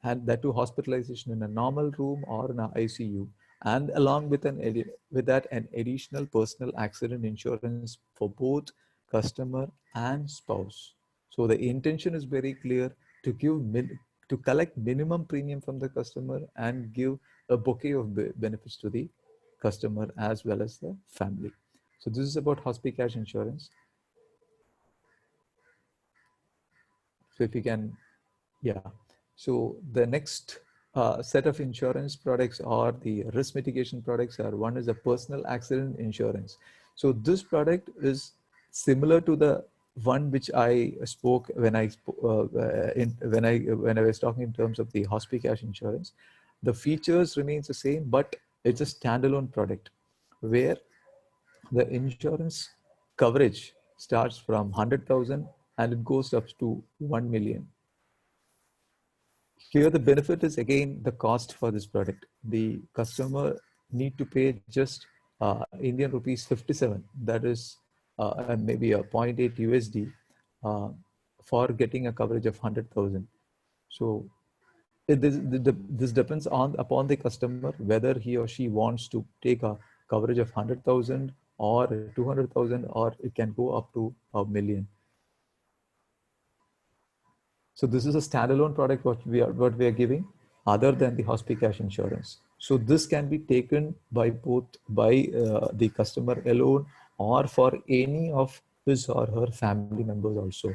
and that to hospitalization in a normal room or in an ICU, and along with an additional personal accident insurance for both customer and spouse. So the intention is very clear, to to collect minimum premium from the customer and give a bouquet of benefits to the customer as well as the family. So this is about hospicash insurance. So if you can, yeah. So the next set of insurance products or the risk mitigation products are, one is a personal accident insurance. So this product is similar to the one which I spoke when when I was talking in terms of the Hospicash insurance. The features remains the same, but it's a standalone product where the insurance coverage starts from 100,000 and it goes up to 1 million. Here the benefit is again the cost for this product. The customer need to pay just Indian rupees 57. That is maybe a zero point 0.8 USD uh, for getting a coverage of 100,000. So this depends on upon the customer whether he or she wants to take a coverage of 100,000 or 200,000, or it can go up to a million. So this is a standalone product what we are giving other than the Hospicash insurance. So this can be taken by the customer alone or for any of his or her family members also.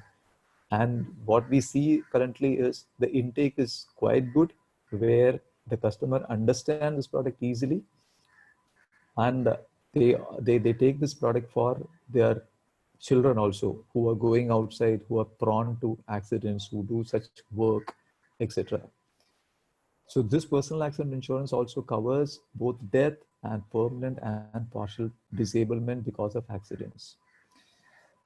And what we see currently is the intake is quite good, where the customer understands this product easily, and they take this product for their children also, who are going outside, who are prone to accidents, who do such work, etc. So this personal accident insurance also covers both death and permanent and partial disablement because of accidents.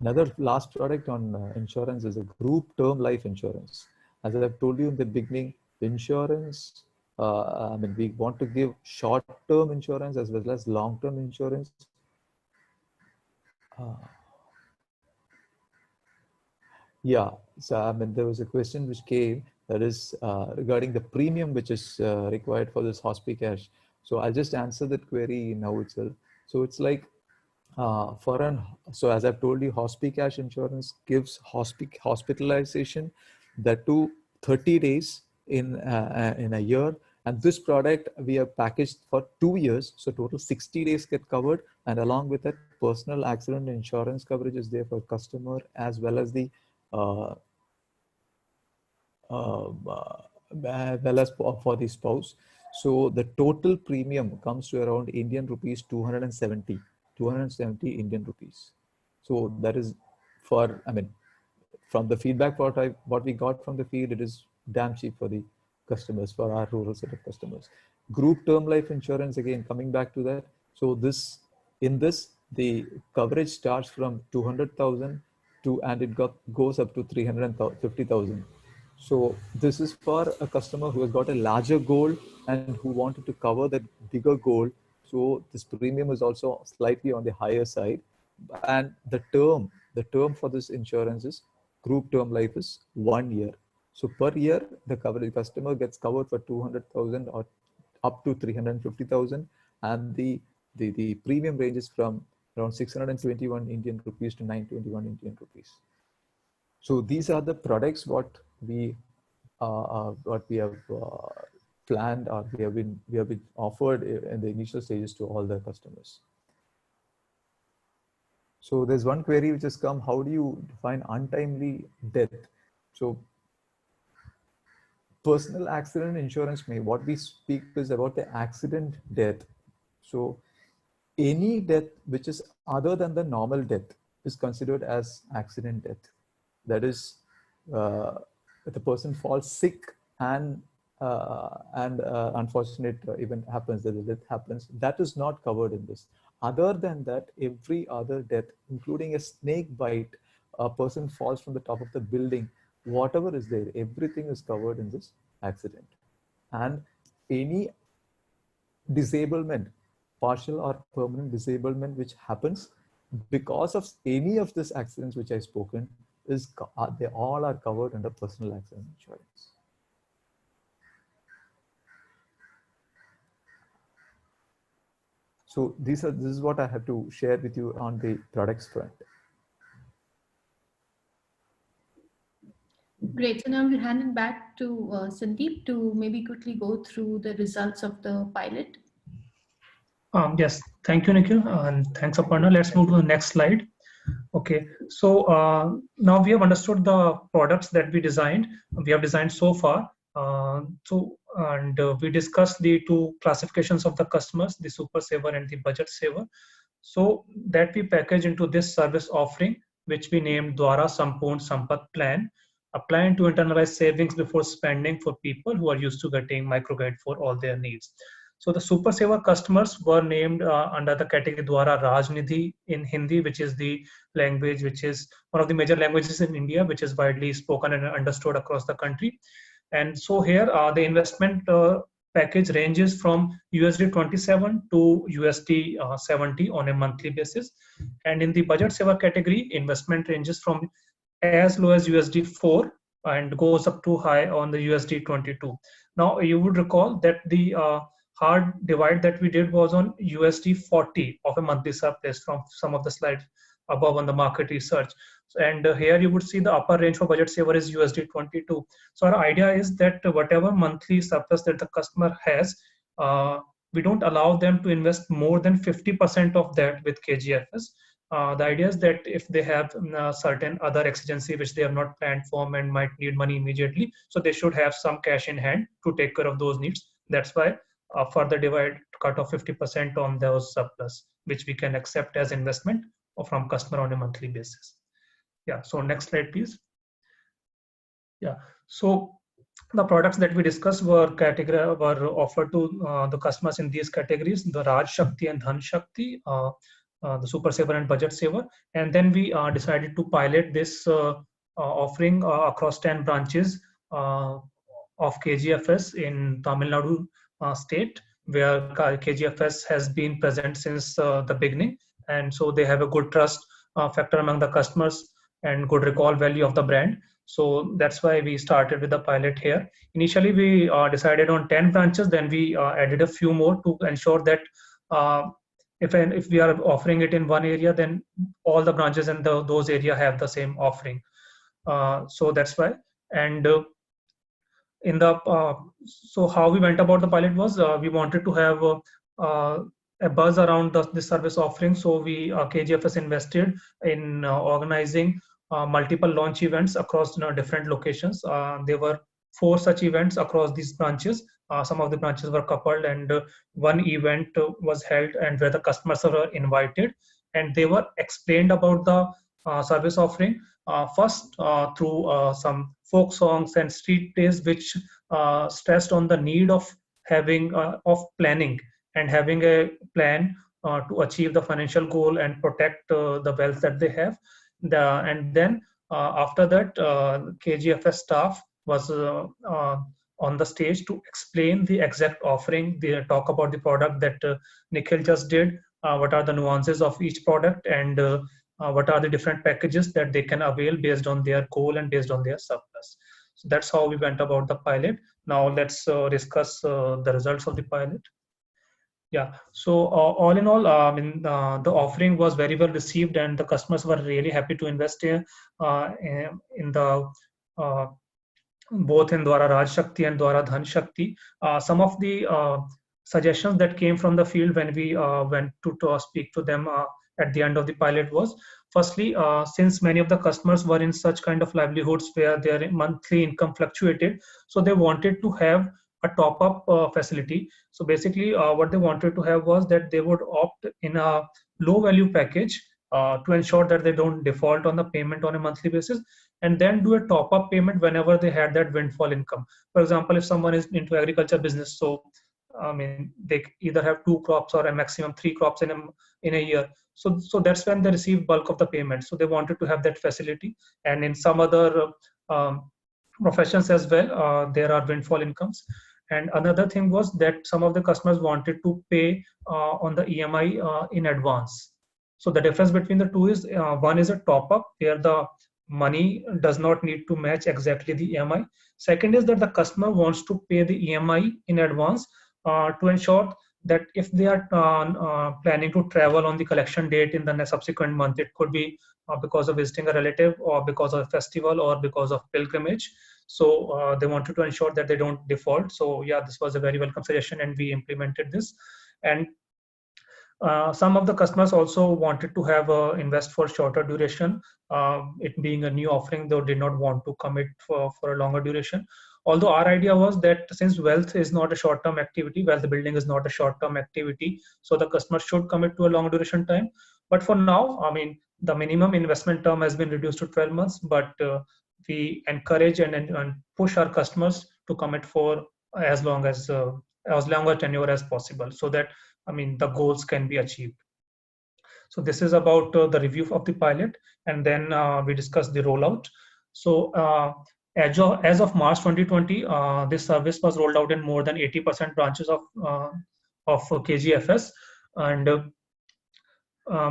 Another last product on insurance is a group term life insurance. As I've told you in the beginning, insurance, I mean, we want to give short-term insurance as well as long-term insurance. Yeah, so I mean, there was a question which came that is regarding the premium which is required for this Hospicash. So I'll just answer that query now itself. So it's like so as I've told you, Hospicash insurance gives hospitalization, that too 30 days in a year. And this product we have packaged for 2 years, so total 60 days get covered. And along with that, personal accident insurance coverage is there for customer as well as the well as for the spouse. So the total premium comes to around Indian rupees 270 Indian rupees. So that is for, I mean, from the feedback what we got from the field, it is damn cheap for the customers, for our rural set of customers. Group term life insurance, again, coming back to that. So in this, the coverage starts from 200,000 and it goes up to 350,000. So this is for a customer who has got a larger goal and who wanted to cover that bigger goal. So this premium is also slightly on the higher side. And the term for this insurance is group term life is 1 year. So per year, the customer gets covered for 200,000 or up to 350,000, and the premium ranges from around 621 Indian rupees to 921 Indian rupees. So these are the products what we have planned, or we have been offered in the initial stages to all the customers. So there's one query which has come: how do you define untimely death? So personal accident insurance, what we speak is about the accident death. So any death which is other than the normal death is considered as accident death. That is, if the person falls sick and unfortunate event happens, that the death happens, that is not covered in this. Other than that, every other death, including a snake bite, a person falls from the top of the building, whatever is there, everything is covered in this accident. And any disablement, partial or permanent disablement which happens because of any of these accidents which I've spoken, they all are covered under personal accident insurance. So this is what I have to share with you on the products front. Great. So now we'll hand it back to Sandeep to maybe quickly go through the results of the pilot. Yes, thank you, Nikhil, and thanks, Aparna. Let's move to the next slide. Okay, so now we have understood the products that we have designed so far. We discussed the two classifications of the customers, the super saver and the budget saver. So that we package into this service offering, which we named Dvara Sampoorn Sampat Plan, a plan to internalize savings before spending for people who are used to getting microguide for all their needs. So the Super Saver customers were named under the category Dwara Rajnidhi in Hindi, which is the language which is one of the major languages in India, which is widely spoken and understood across the country. And so here the investment package ranges from USD 27 to USD 70 on a monthly basis. And in the budget saver category, investment ranges from as low as USD 4 and goes up to high on the USD 22. Now you would recall that the hard divide that we did was on USD 40 of a monthly surplus from some of the slides above on the market research. And here you would see the upper range for budget saver is USD 22. So our idea is that whatever monthly surplus that the customer has, we don't allow them to invest more than 50% of that with KGFS. The idea is that if they have certain other exigency which they have not planned for and might need money immediately, so they should have some cash in hand to take care of those needs. That's why further divide cut off 50% on those surplus, which we can accept as investment or from customer on a monthly basis. Yeah, so next slide, please. Yeah, so the products that we discussed were offered to the customers in these categories: the Raj Shakti and Dhan Shakti, the Super Saver and Budget Saver. And then we decided to pilot this offering across 10 branches of KGFS in Tamil Nadu state, where KGFS has been present since the beginning. And so they have a good trust factor among the customers and good recall value of the brand. So that's why we started with the pilot here. Initially, we decided on 10 branches, then we added a few more to ensure that if we are offering it in one area, then all the branches in those area have the same offering. So that's why. And in the so how we went about the pilot was we wanted to have a buzz around this service offering. So we KGFS invested in organizing multiple launch events across different locations. There were 4 such events across these branches. Some of the branches were coupled, and one event was held and where the customers were invited and they were explained about the service offering. First through some folk songs and street plays, which stressed on the need of having of planning and having a plan to achieve the financial goal and protect the wealth that they have. And then after that, KGFS staff was on the stage to explain the exact offering. They talk about the product that Nikhil just did, what are the nuances of each product, and what are the different packages that they can avail based on their goal and based on their surplus. So that's how we went about the pilot. Now let's discuss the results of the pilot. Yeah, so all in all, the offering was very well received and the customers were really happy to invest in the both in Dwara Raj Shakti and Dwara Dhan Shakti. Some of the suggestions that came from the field when we went to speak to them at the end of the pilot was, firstly, since many of the customers were in such kind of livelihoods where their monthly income fluctuated, so they wanted to have a top-up facility. So basically what they wanted to have was that they would opt in a low-value package to ensure that they don't default on the payment on a monthly basis, and then do a top-up payment whenever they had that windfall income. For example, if someone is into agriculture business, so I mean, they either have 2 crops or a maximum 3 crops in a year. So that's when they receive bulk of the payment. So they wanted to have that facility. And in some other professions as well, there are windfall incomes. And another thing was that some of the customers wanted to pay on the EMI in advance. So the difference between the two is one is a top up where the money does not need to match exactly the EMI. Second is that the customer wants to pay the EMI in advance to ensure that if they are planning to travel on the collection date in the subsequent month, it could be because of visiting a relative or because of a festival or because of pilgrimage. So they wanted to ensure that they don't default. So yeah, this was a very welcome suggestion and we implemented this. And some of the customers also wanted to have invest for shorter duration. It being a new offering, they did not want to commit for a longer duration. although our idea was that since wealth is not a short-term activity, wealth building is not a short-term activity, so the customer should commit to a long duration time. But for now, I mean, the minimum investment term has been reduced to 12 months, but we encourage and push our customers to commit for as long a tenure as possible, so that, I mean, the goals can be achieved. So this is about the review of the pilot, and then we discuss the rollout. So as of March 2020, this service was rolled out in more than 80% branches of KGFS, and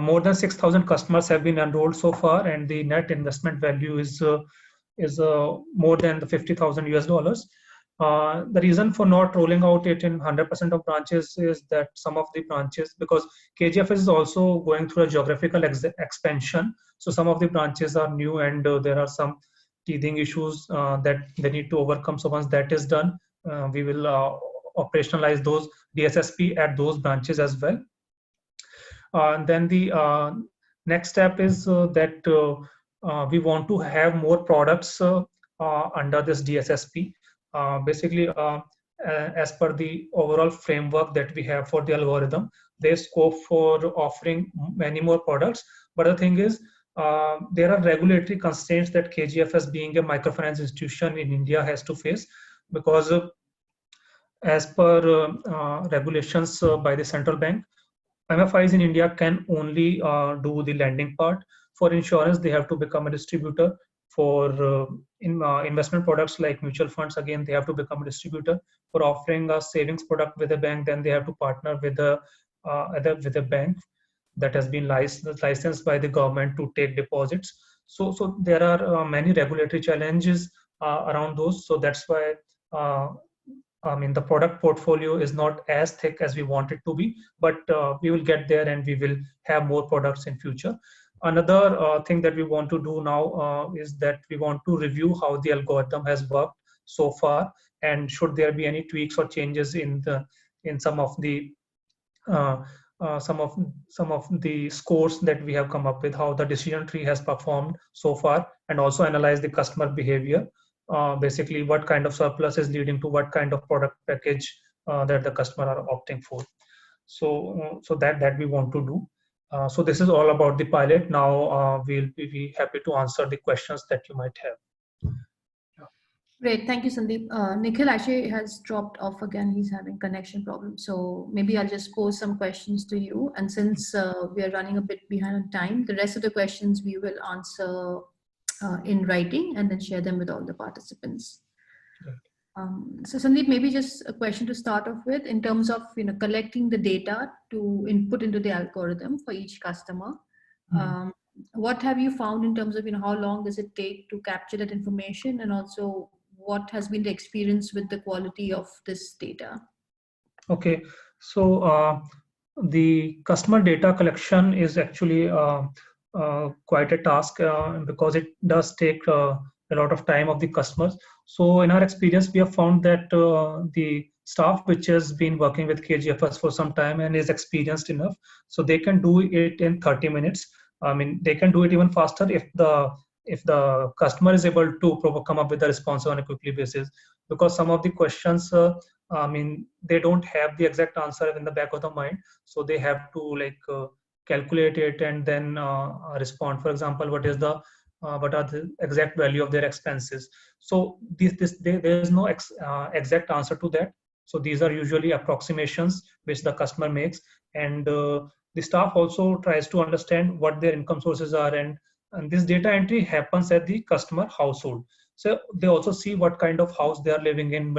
more than 6,000 customers have been enrolled so far, and the net investment value is more than the $50,000. The reason for not rolling out it in 100% of branches is that some of the branches, because KGFS is also going through a geographical expansion, so some of the branches are new, and there are some teething issues that they need to overcome. So once that is done, we will operationalize those DSSP at those branches as well. And then the next step is that we want to have more products under this DSSP. Basically, as per the overall framework that we have for the algorithm, there's scope for offering many more products. But the thing is, there are regulatory constraints that KGFS, being a microfinance institution in India, has to face, because as per regulations by the central bank, MFIs in India can only do the lending part. For insurance, they have to become a distributor. For investment products like mutual funds, again, they have to become a distributor. For offering a savings product with a bank, then they have to partner with a bank that has been licensed by the government to take deposits. So there are many regulatory challenges around those. So that's why I mean, the product portfolio is not as thick as we want it to be, but we will get there, and we will have more products in future. Another thing that we want to do now is that we want to review how the algorithm has worked so far, and should there be any tweaks or changes in some of the scores that we have come up with, how the decision tree has performed so far, and also analyze the customer behavior. Basically, what kind of surplus is leading to what kind of product package that the customer are opting for. So that we want to do. So this is all about the pilot. Now we'll be happy to answer the questions that you might have. Great, thank you, Sandeep. Nikhil actually has dropped off again. He's having connection problems. So maybe I'll just pose some questions to you. And since we are running a bit behind on time, the rest of the questions we will answer in writing and then share them with all the participants. So Sandeep, maybe just a question to start off with, in terms of collecting the data to input into the algorithm for each customer. What have you found in terms of how long does it take to capture that information, and also what has been the experience with the quality of this data? Okay, so the customer data collection is actually quite a task because it does take a lot of time of the customers. So in our experience, we have found that the staff which has been working with KGFS for some time and is experienced enough, so they can do it in 30 minutes. I mean, they can do it even faster if the customer is able to come up with a response on a quickly basis, because some of the questions, I mean, they don't have the exact answer in the back of the mind, so they have to calculate it and then respond. For example, what are the exact value of their expenses? So there is no exact answer to that. So these are usually approximations which the customer makes, and the staff also tries to understand what their income sources are, and this data entry happens at the customer household. So they also see what kind of house they are living in,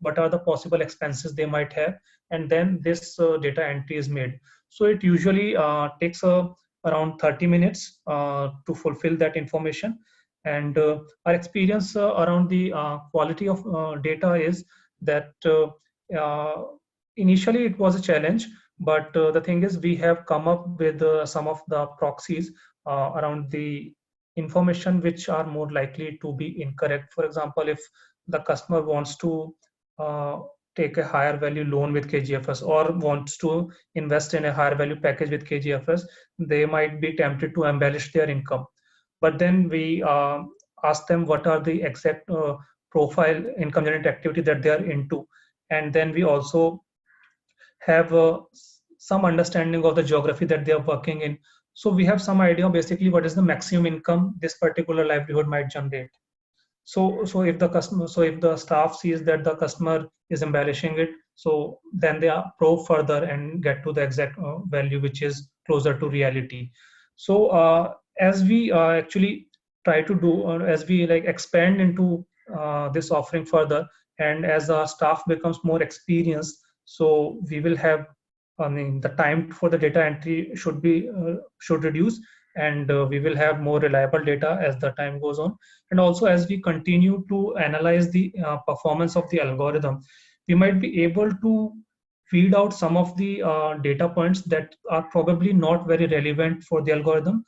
what are the possible expenses they might have, and then this data entry is made. So it usually takes around 30 minutes to fulfill that information. And our experience around the quality of data is that initially it was a challenge, but the thing is, we have come up with some of the proxies around the information which are more likely to be incorrect. For example, if the customer wants to take a higher value loan with KGFS or wants to invest in a higher value package with KGFS, they might be tempted to embellish their income. But then we ask them what are the exact profile, income generating activity that they are into. And then we also have some understanding of the geography that they are working in. So we have some idea basically what is the maximum income this particular livelihood might generate. So if the staff sees that the customer is embellishing it, so then they are probe further and get to the exact value which is closer to reality. So as we actually try to do, or as we like expand into this offering further, and as our staff becomes more experienced, so we will have, I mean, the time for the data entry should reduce, and we will have more reliable data as the time goes on. And also, as we continue to analyze the performance of the algorithm, we might be able to feed out some of the data points that are probably not very relevant for the algorithm,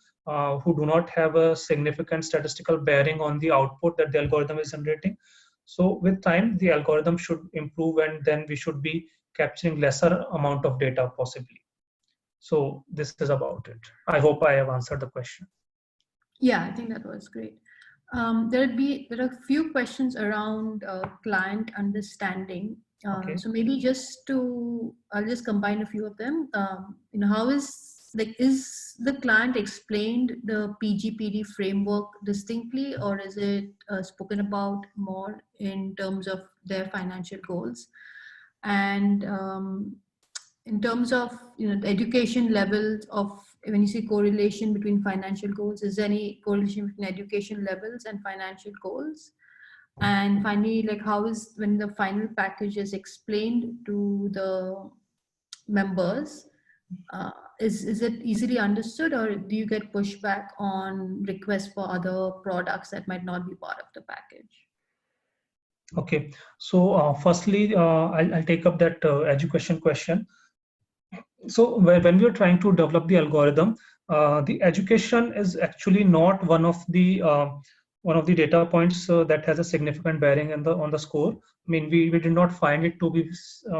who do not have a significant statistical bearing on the output that the algorithm is generating. So with time, the algorithm should improve, and then we should be capturing lesser amount of data possibly. So this is about it. I hope I have answered the question. Yeah, I think that was great. There are a few questions around client understanding. Okay. So maybe I'll just combine a few of them. How is the client explained the PGPD framework distinctly, or is it spoken about more in terms of their financial goals? And in terms of the education levels of, when you see correlation between financial goals, is there any correlation between education levels and financial goals? And finally, like, how is, when the final package is explained to the members, is it easily understood, or do you get pushback on requests for other products that might not be part of the package? Okay, so firstly, I'll take up that education question. So when we are trying to develop the algorithm, the education is actually not one of the data points that has a significant bearing on the score. I mean, we did not find it to be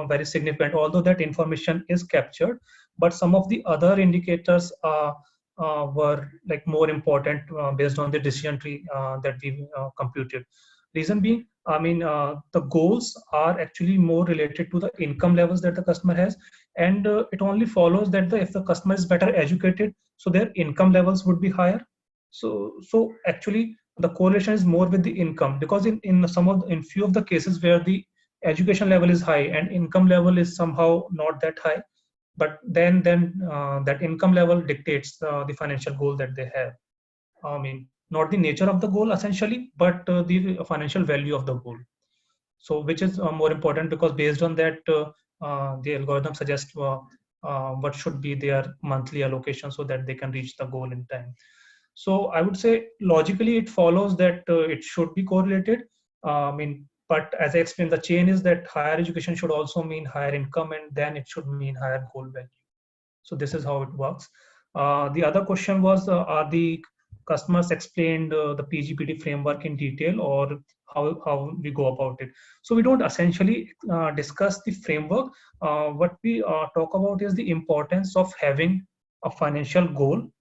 very significant, although that information is captured. But some of the other indicators were like more important based on the decision tree that we computed. Reason being, I mean, the goals are actually more related to the income levels that the customer has, and it only follows that if the customer is better educated, so their income levels would be higher. So actually, the correlation is more with the income, because in few of the cases where the education level is high and income level is somehow not that high, but then that income level dictates the financial goal that they have. I mean, not the nature of the goal essentially, but the financial value of the goal. So which is more important, because based on that, the algorithm suggests what should be their monthly allocation so that they can reach the goal in time. So I would say logically it follows that it should be correlated. I mean, but as I explained, the chain is that higher education should also mean higher income, and then it should mean higher goal value. So this is how it works. The other question was, are the customers explained the PGPD framework in detail, or how we go about it? So we don't essentially discuss the framework. What we talk about is the importance of having a financial goal.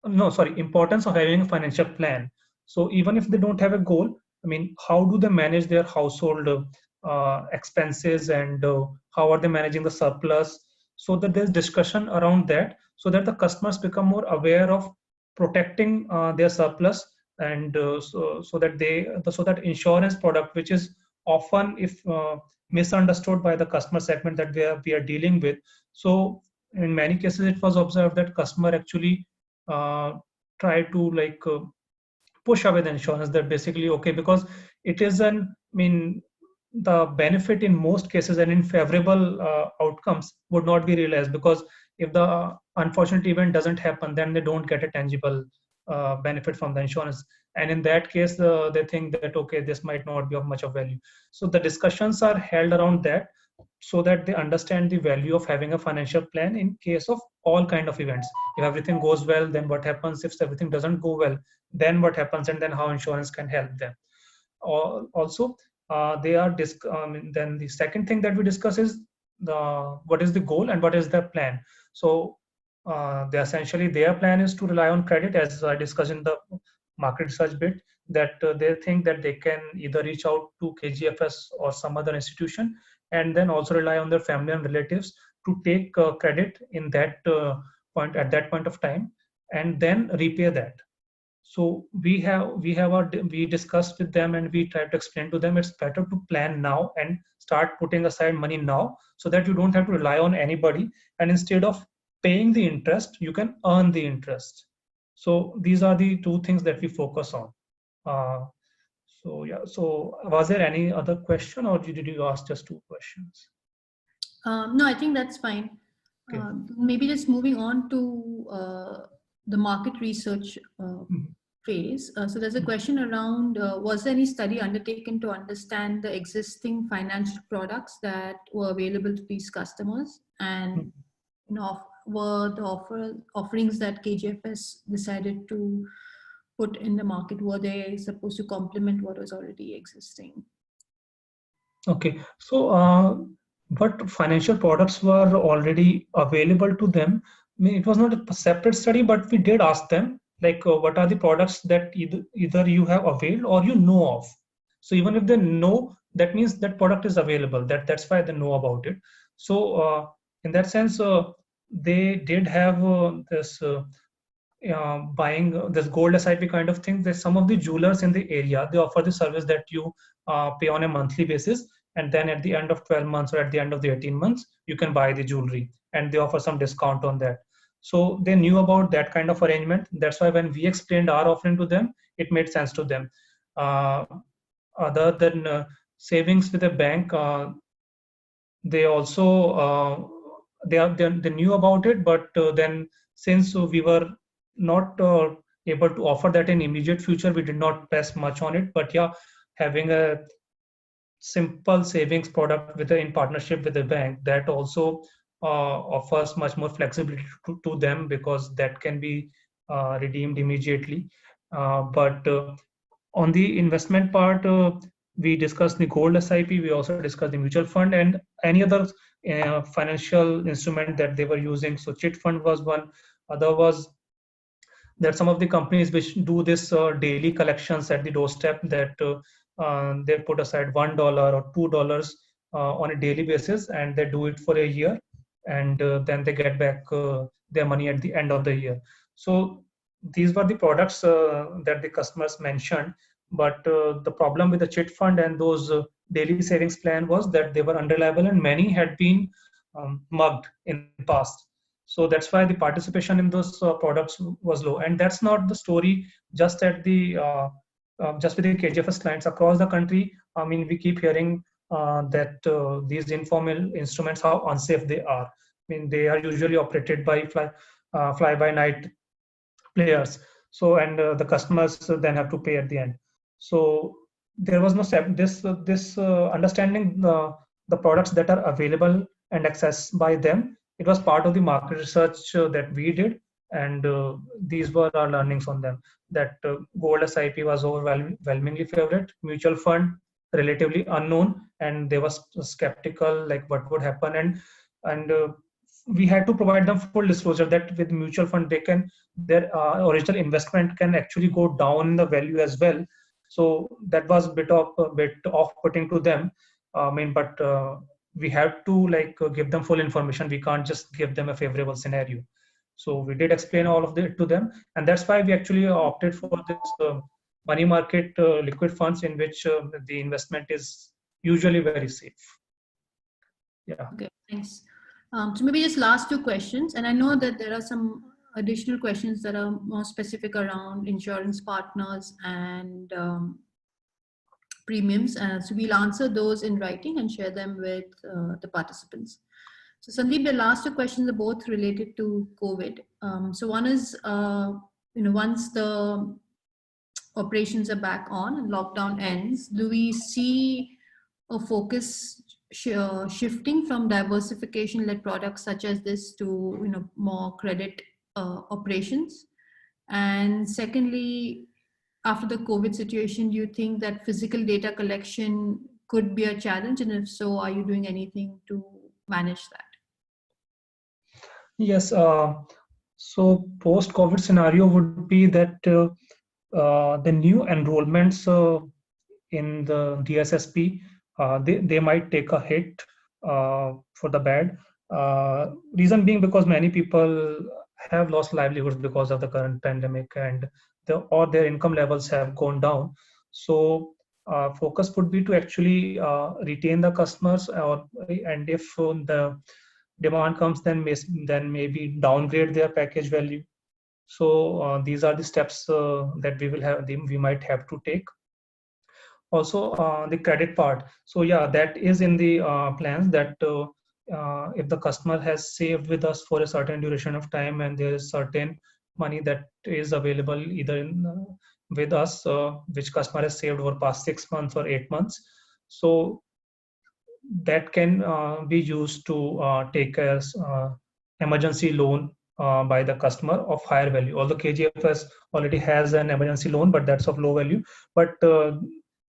No, sorry, importance of having a financial plan. So even if they don't have a goal, I mean, how do they manage their household expenses, and how are they managing the surplus? So that there's discussion around that, so that the customers become more aware of protecting their surplus, and so that insurance product, which is often if misunderstood by the customer segment that we are dealing with. So in many cases, it was observed that customer actually uh, try to push away the insurance, that basically, okay, because it is I mean, the benefit in most cases and in favorable outcomes would not be realized, because if the unfortunate event doesn't happen, then they don't get a tangible benefit from the insurance, and in that case they think that, okay, this might not be of much of value. So the discussions are held around that, so that they understand the value of having a financial plan in case of all kind of events. If everything goes well, then what happens? If everything doesn't go well, then what happens? And then how insurance can help them. Also, then the second thing that we discuss is what is the goal and what is their plan. So essentially their plan is to rely on credit, as I discussed in market research bit, that they think that they can either reach out to KGFS or some other institution, and then also rely on their family and relatives to take credit in that point at that point of time, and then repay that. So we discussed with them, and we tried to explain to them it's better to plan now and start putting aside money now, so that you don't have to rely on anybody, and instead of paying the interest, you can earn the interest. So these are the two things that we focus on. uh, so yeah, so was there any other question, or did you ask just two questions? No, I think that's fine. Okay. Maybe just moving on to the market research phase. So there's a question around, was there any study undertaken to understand the existing financial products that were available to these customers? And were the offerings that KGFS decided to put in the market, were they supposed to complement what was already existing? Okay, so what financial products were already available to them? I mean, it was not a separate study, but we did ask them, like, what are the products that either you have availed or you know of. So even if they know, that means that product is available. That's why they know about it. So in that sense, they did have this. Buying this gold SIP kind of thing. There's some of the jewelers in the area, they offer the service that you pay on a monthly basis, and then at the end of 12 months or at the end of the 18 months, you can buy the jewelry, and they offer some discount on that. So they knew about that kind of arrangement. That's why when we explained our offering to them, it made sense to them. Uh, Other than savings with a bank, they also they knew about it, but then since we were not able to offer that in immediate future, we did not press much on it. But yeah, having a simple savings product in partnership with the bank, that also offers much more flexibility to them, because that can be redeemed immediately. But on the investment part, we discussed the gold SIP, we also discussed the mutual fund and any other financial instrument that they were using. So chit fund was one. Other was that some of the companies which do this daily collections at the doorstep, that they put aside $1 or $2 on a daily basis, and they do it for a year, and then they get back their money at the end of the year. So these were the products that the customers mentioned. But the problem with the chit fund and those daily savings plan was that they were unreliable, and many had been mugged in past. So that's why the participation in those products was low. And that's not the story just at the just with the KGFS clients across the country. I mean, we keep hearing that these informal instruments, how unsafe they are. I mean, they are usually operated by fly by night players. So, and the customers then have to pay at the end. So there was no this understanding the products that are available and accessed by them. It was part of the market research that we did, and these were our learnings on them. That gold SIP was overwhelmingly favorite, mutual fund relatively unknown, and they were skeptical like what would happen. And we had to provide them full disclosure that with mutual fund they can, their original investment can actually go down in the value as well. So that was a bit off-putting to them. I mean, but we have to give them full information. We can't just give them a favorable scenario. So we did explain all of it to them, and that's why we actually opted for this money market liquid funds, in which the investment is usually very safe. Yeah. Okay, thanks. So maybe just last two questions, and I know that there are some additional questions that are more specific around insurance partners and premiums. So we'll answer those in writing and share them with the participants. So Sandeep, the last two questions are both related to COVID. So one is, once the operations are back on and lockdown ends, do we see a focus shifting from diversification-led products such as this to more credit operations? And secondly, after the COVID situation, do you think that physical data collection could be a challenge? And if so, are you doing anything to manage that? Yes. So post-COVID scenario would be that the new enrollments in the DSSP, they might take a hit for the bad. Reason being because many people have lost livelihoods because of the current pandemic, and or their income levels have gone down. So focus would be to actually retain the customers, and if the demand comes, then maybe downgrade their package value. So these are the steps that we might have to take. Also the credit part, so yeah, that is in the plans, that if the customer has saved with us for a certain duration of time and there is certain money that is available either with us, which customer has saved over past 6 months or 8 months, so that can be used to take as emergency loan by the customer of higher value. Although KGFS already has an emergency loan, but that's of low value. But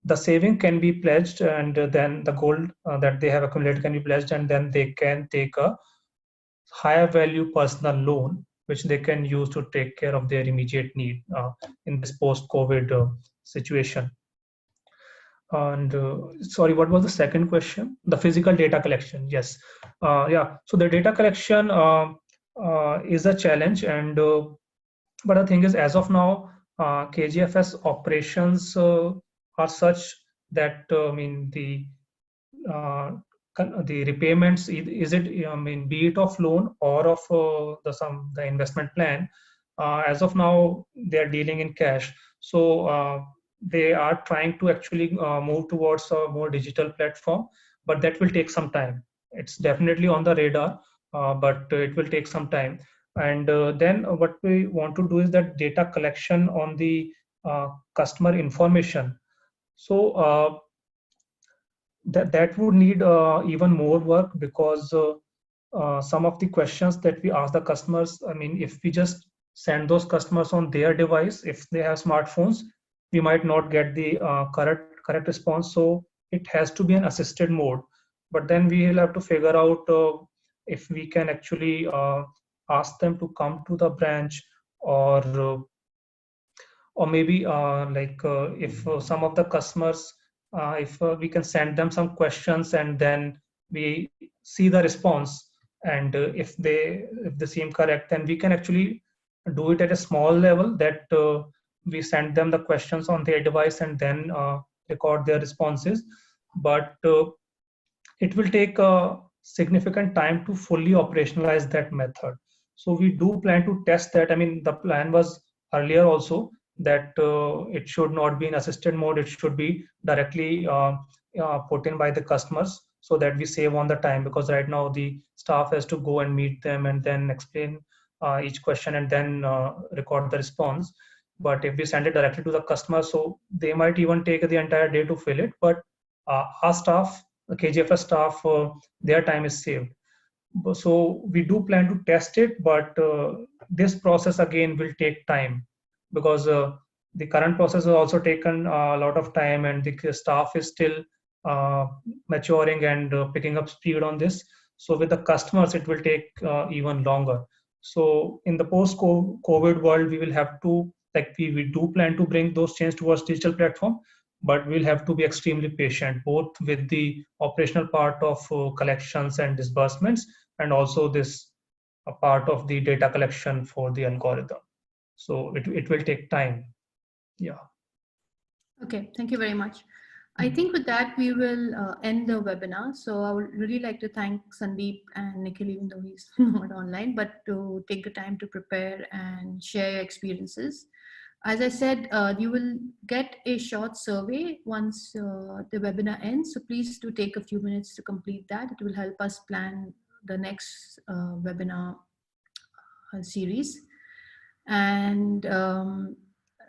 the saving can be pledged, and then the gold that they have accumulated can be pledged, and then they can take a higher value personal loan, which they can use to take care of their immediate need in this post-COVID situation. And sorry, what was the second question? The physical data collection. Yes. Yeah. So the data collection is a challenge, and but the thing is, as of now, KGFS operations are such that I mean uh, the repayments, is it, I mean, be it of loan or of the investment plan, as of now they are dealing in cash. So they are trying to actually move towards a more digital platform, but that will take some time. It's definitely on the radar, but it will take some time. And then what we want to do is that data collection on the customer information. So that would need even more work, because some of the questions that we ask the customers, I mean, if we just send those customers on their device, if they have smartphones, we might not get the correct response. So it has to be an assisted mode. But then we will have to figure out if we can actually ask them to come to the branch, or maybe if some of the customers, if we can send them some questions and then we see the response, and if they seem correct, then we can actually do it at a small level, that we send them the questions on their device and then record their responses. But it will take a significant time to fully operationalize that method. So we do plan to test that. I mean, the plan was earlier also that it should not be in assisted mode. It should be directly put in by the customers, so that we save on the time, because right now the staff has to go and meet them and then explain each question and then record the response. But if we send it directly to the customer, so they might even take the entire day to fill it. But our staff, the KGFS staff, their time is saved. So we do plan to test it, but this process again will take time, because the current process has also taken a lot of time, and the staff is still maturing and picking up speed on this. So with the customers, it will take even longer. So in the post-COVID world, we will have to, like, we do plan to bring those changes towards digital platform, but we'll have to be extremely patient, both with the operational part of collections and disbursements, and also this a part of the data collection for the algorithm. So it will take time. Yeah. Okay, thank you very much. I think with that, we will end the webinar. So I would really like to thank Sandeep and Nikhil, even though he's not online, but to take the time to prepare and share your experiences. As I said, you will get a short survey once the webinar ends. So please do take a few minutes to complete that. It will help us plan the next webinar series. And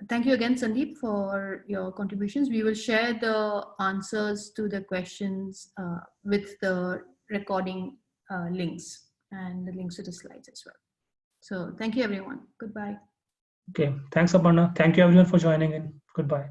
thank you again, Sandeep, for your contributions. We will share the answers to the questions with the recording links and the links to the slides as well. So thank you, everyone. Goodbye. Okay. Thanks, Aparna. Thank you, everyone, for joining in. Goodbye.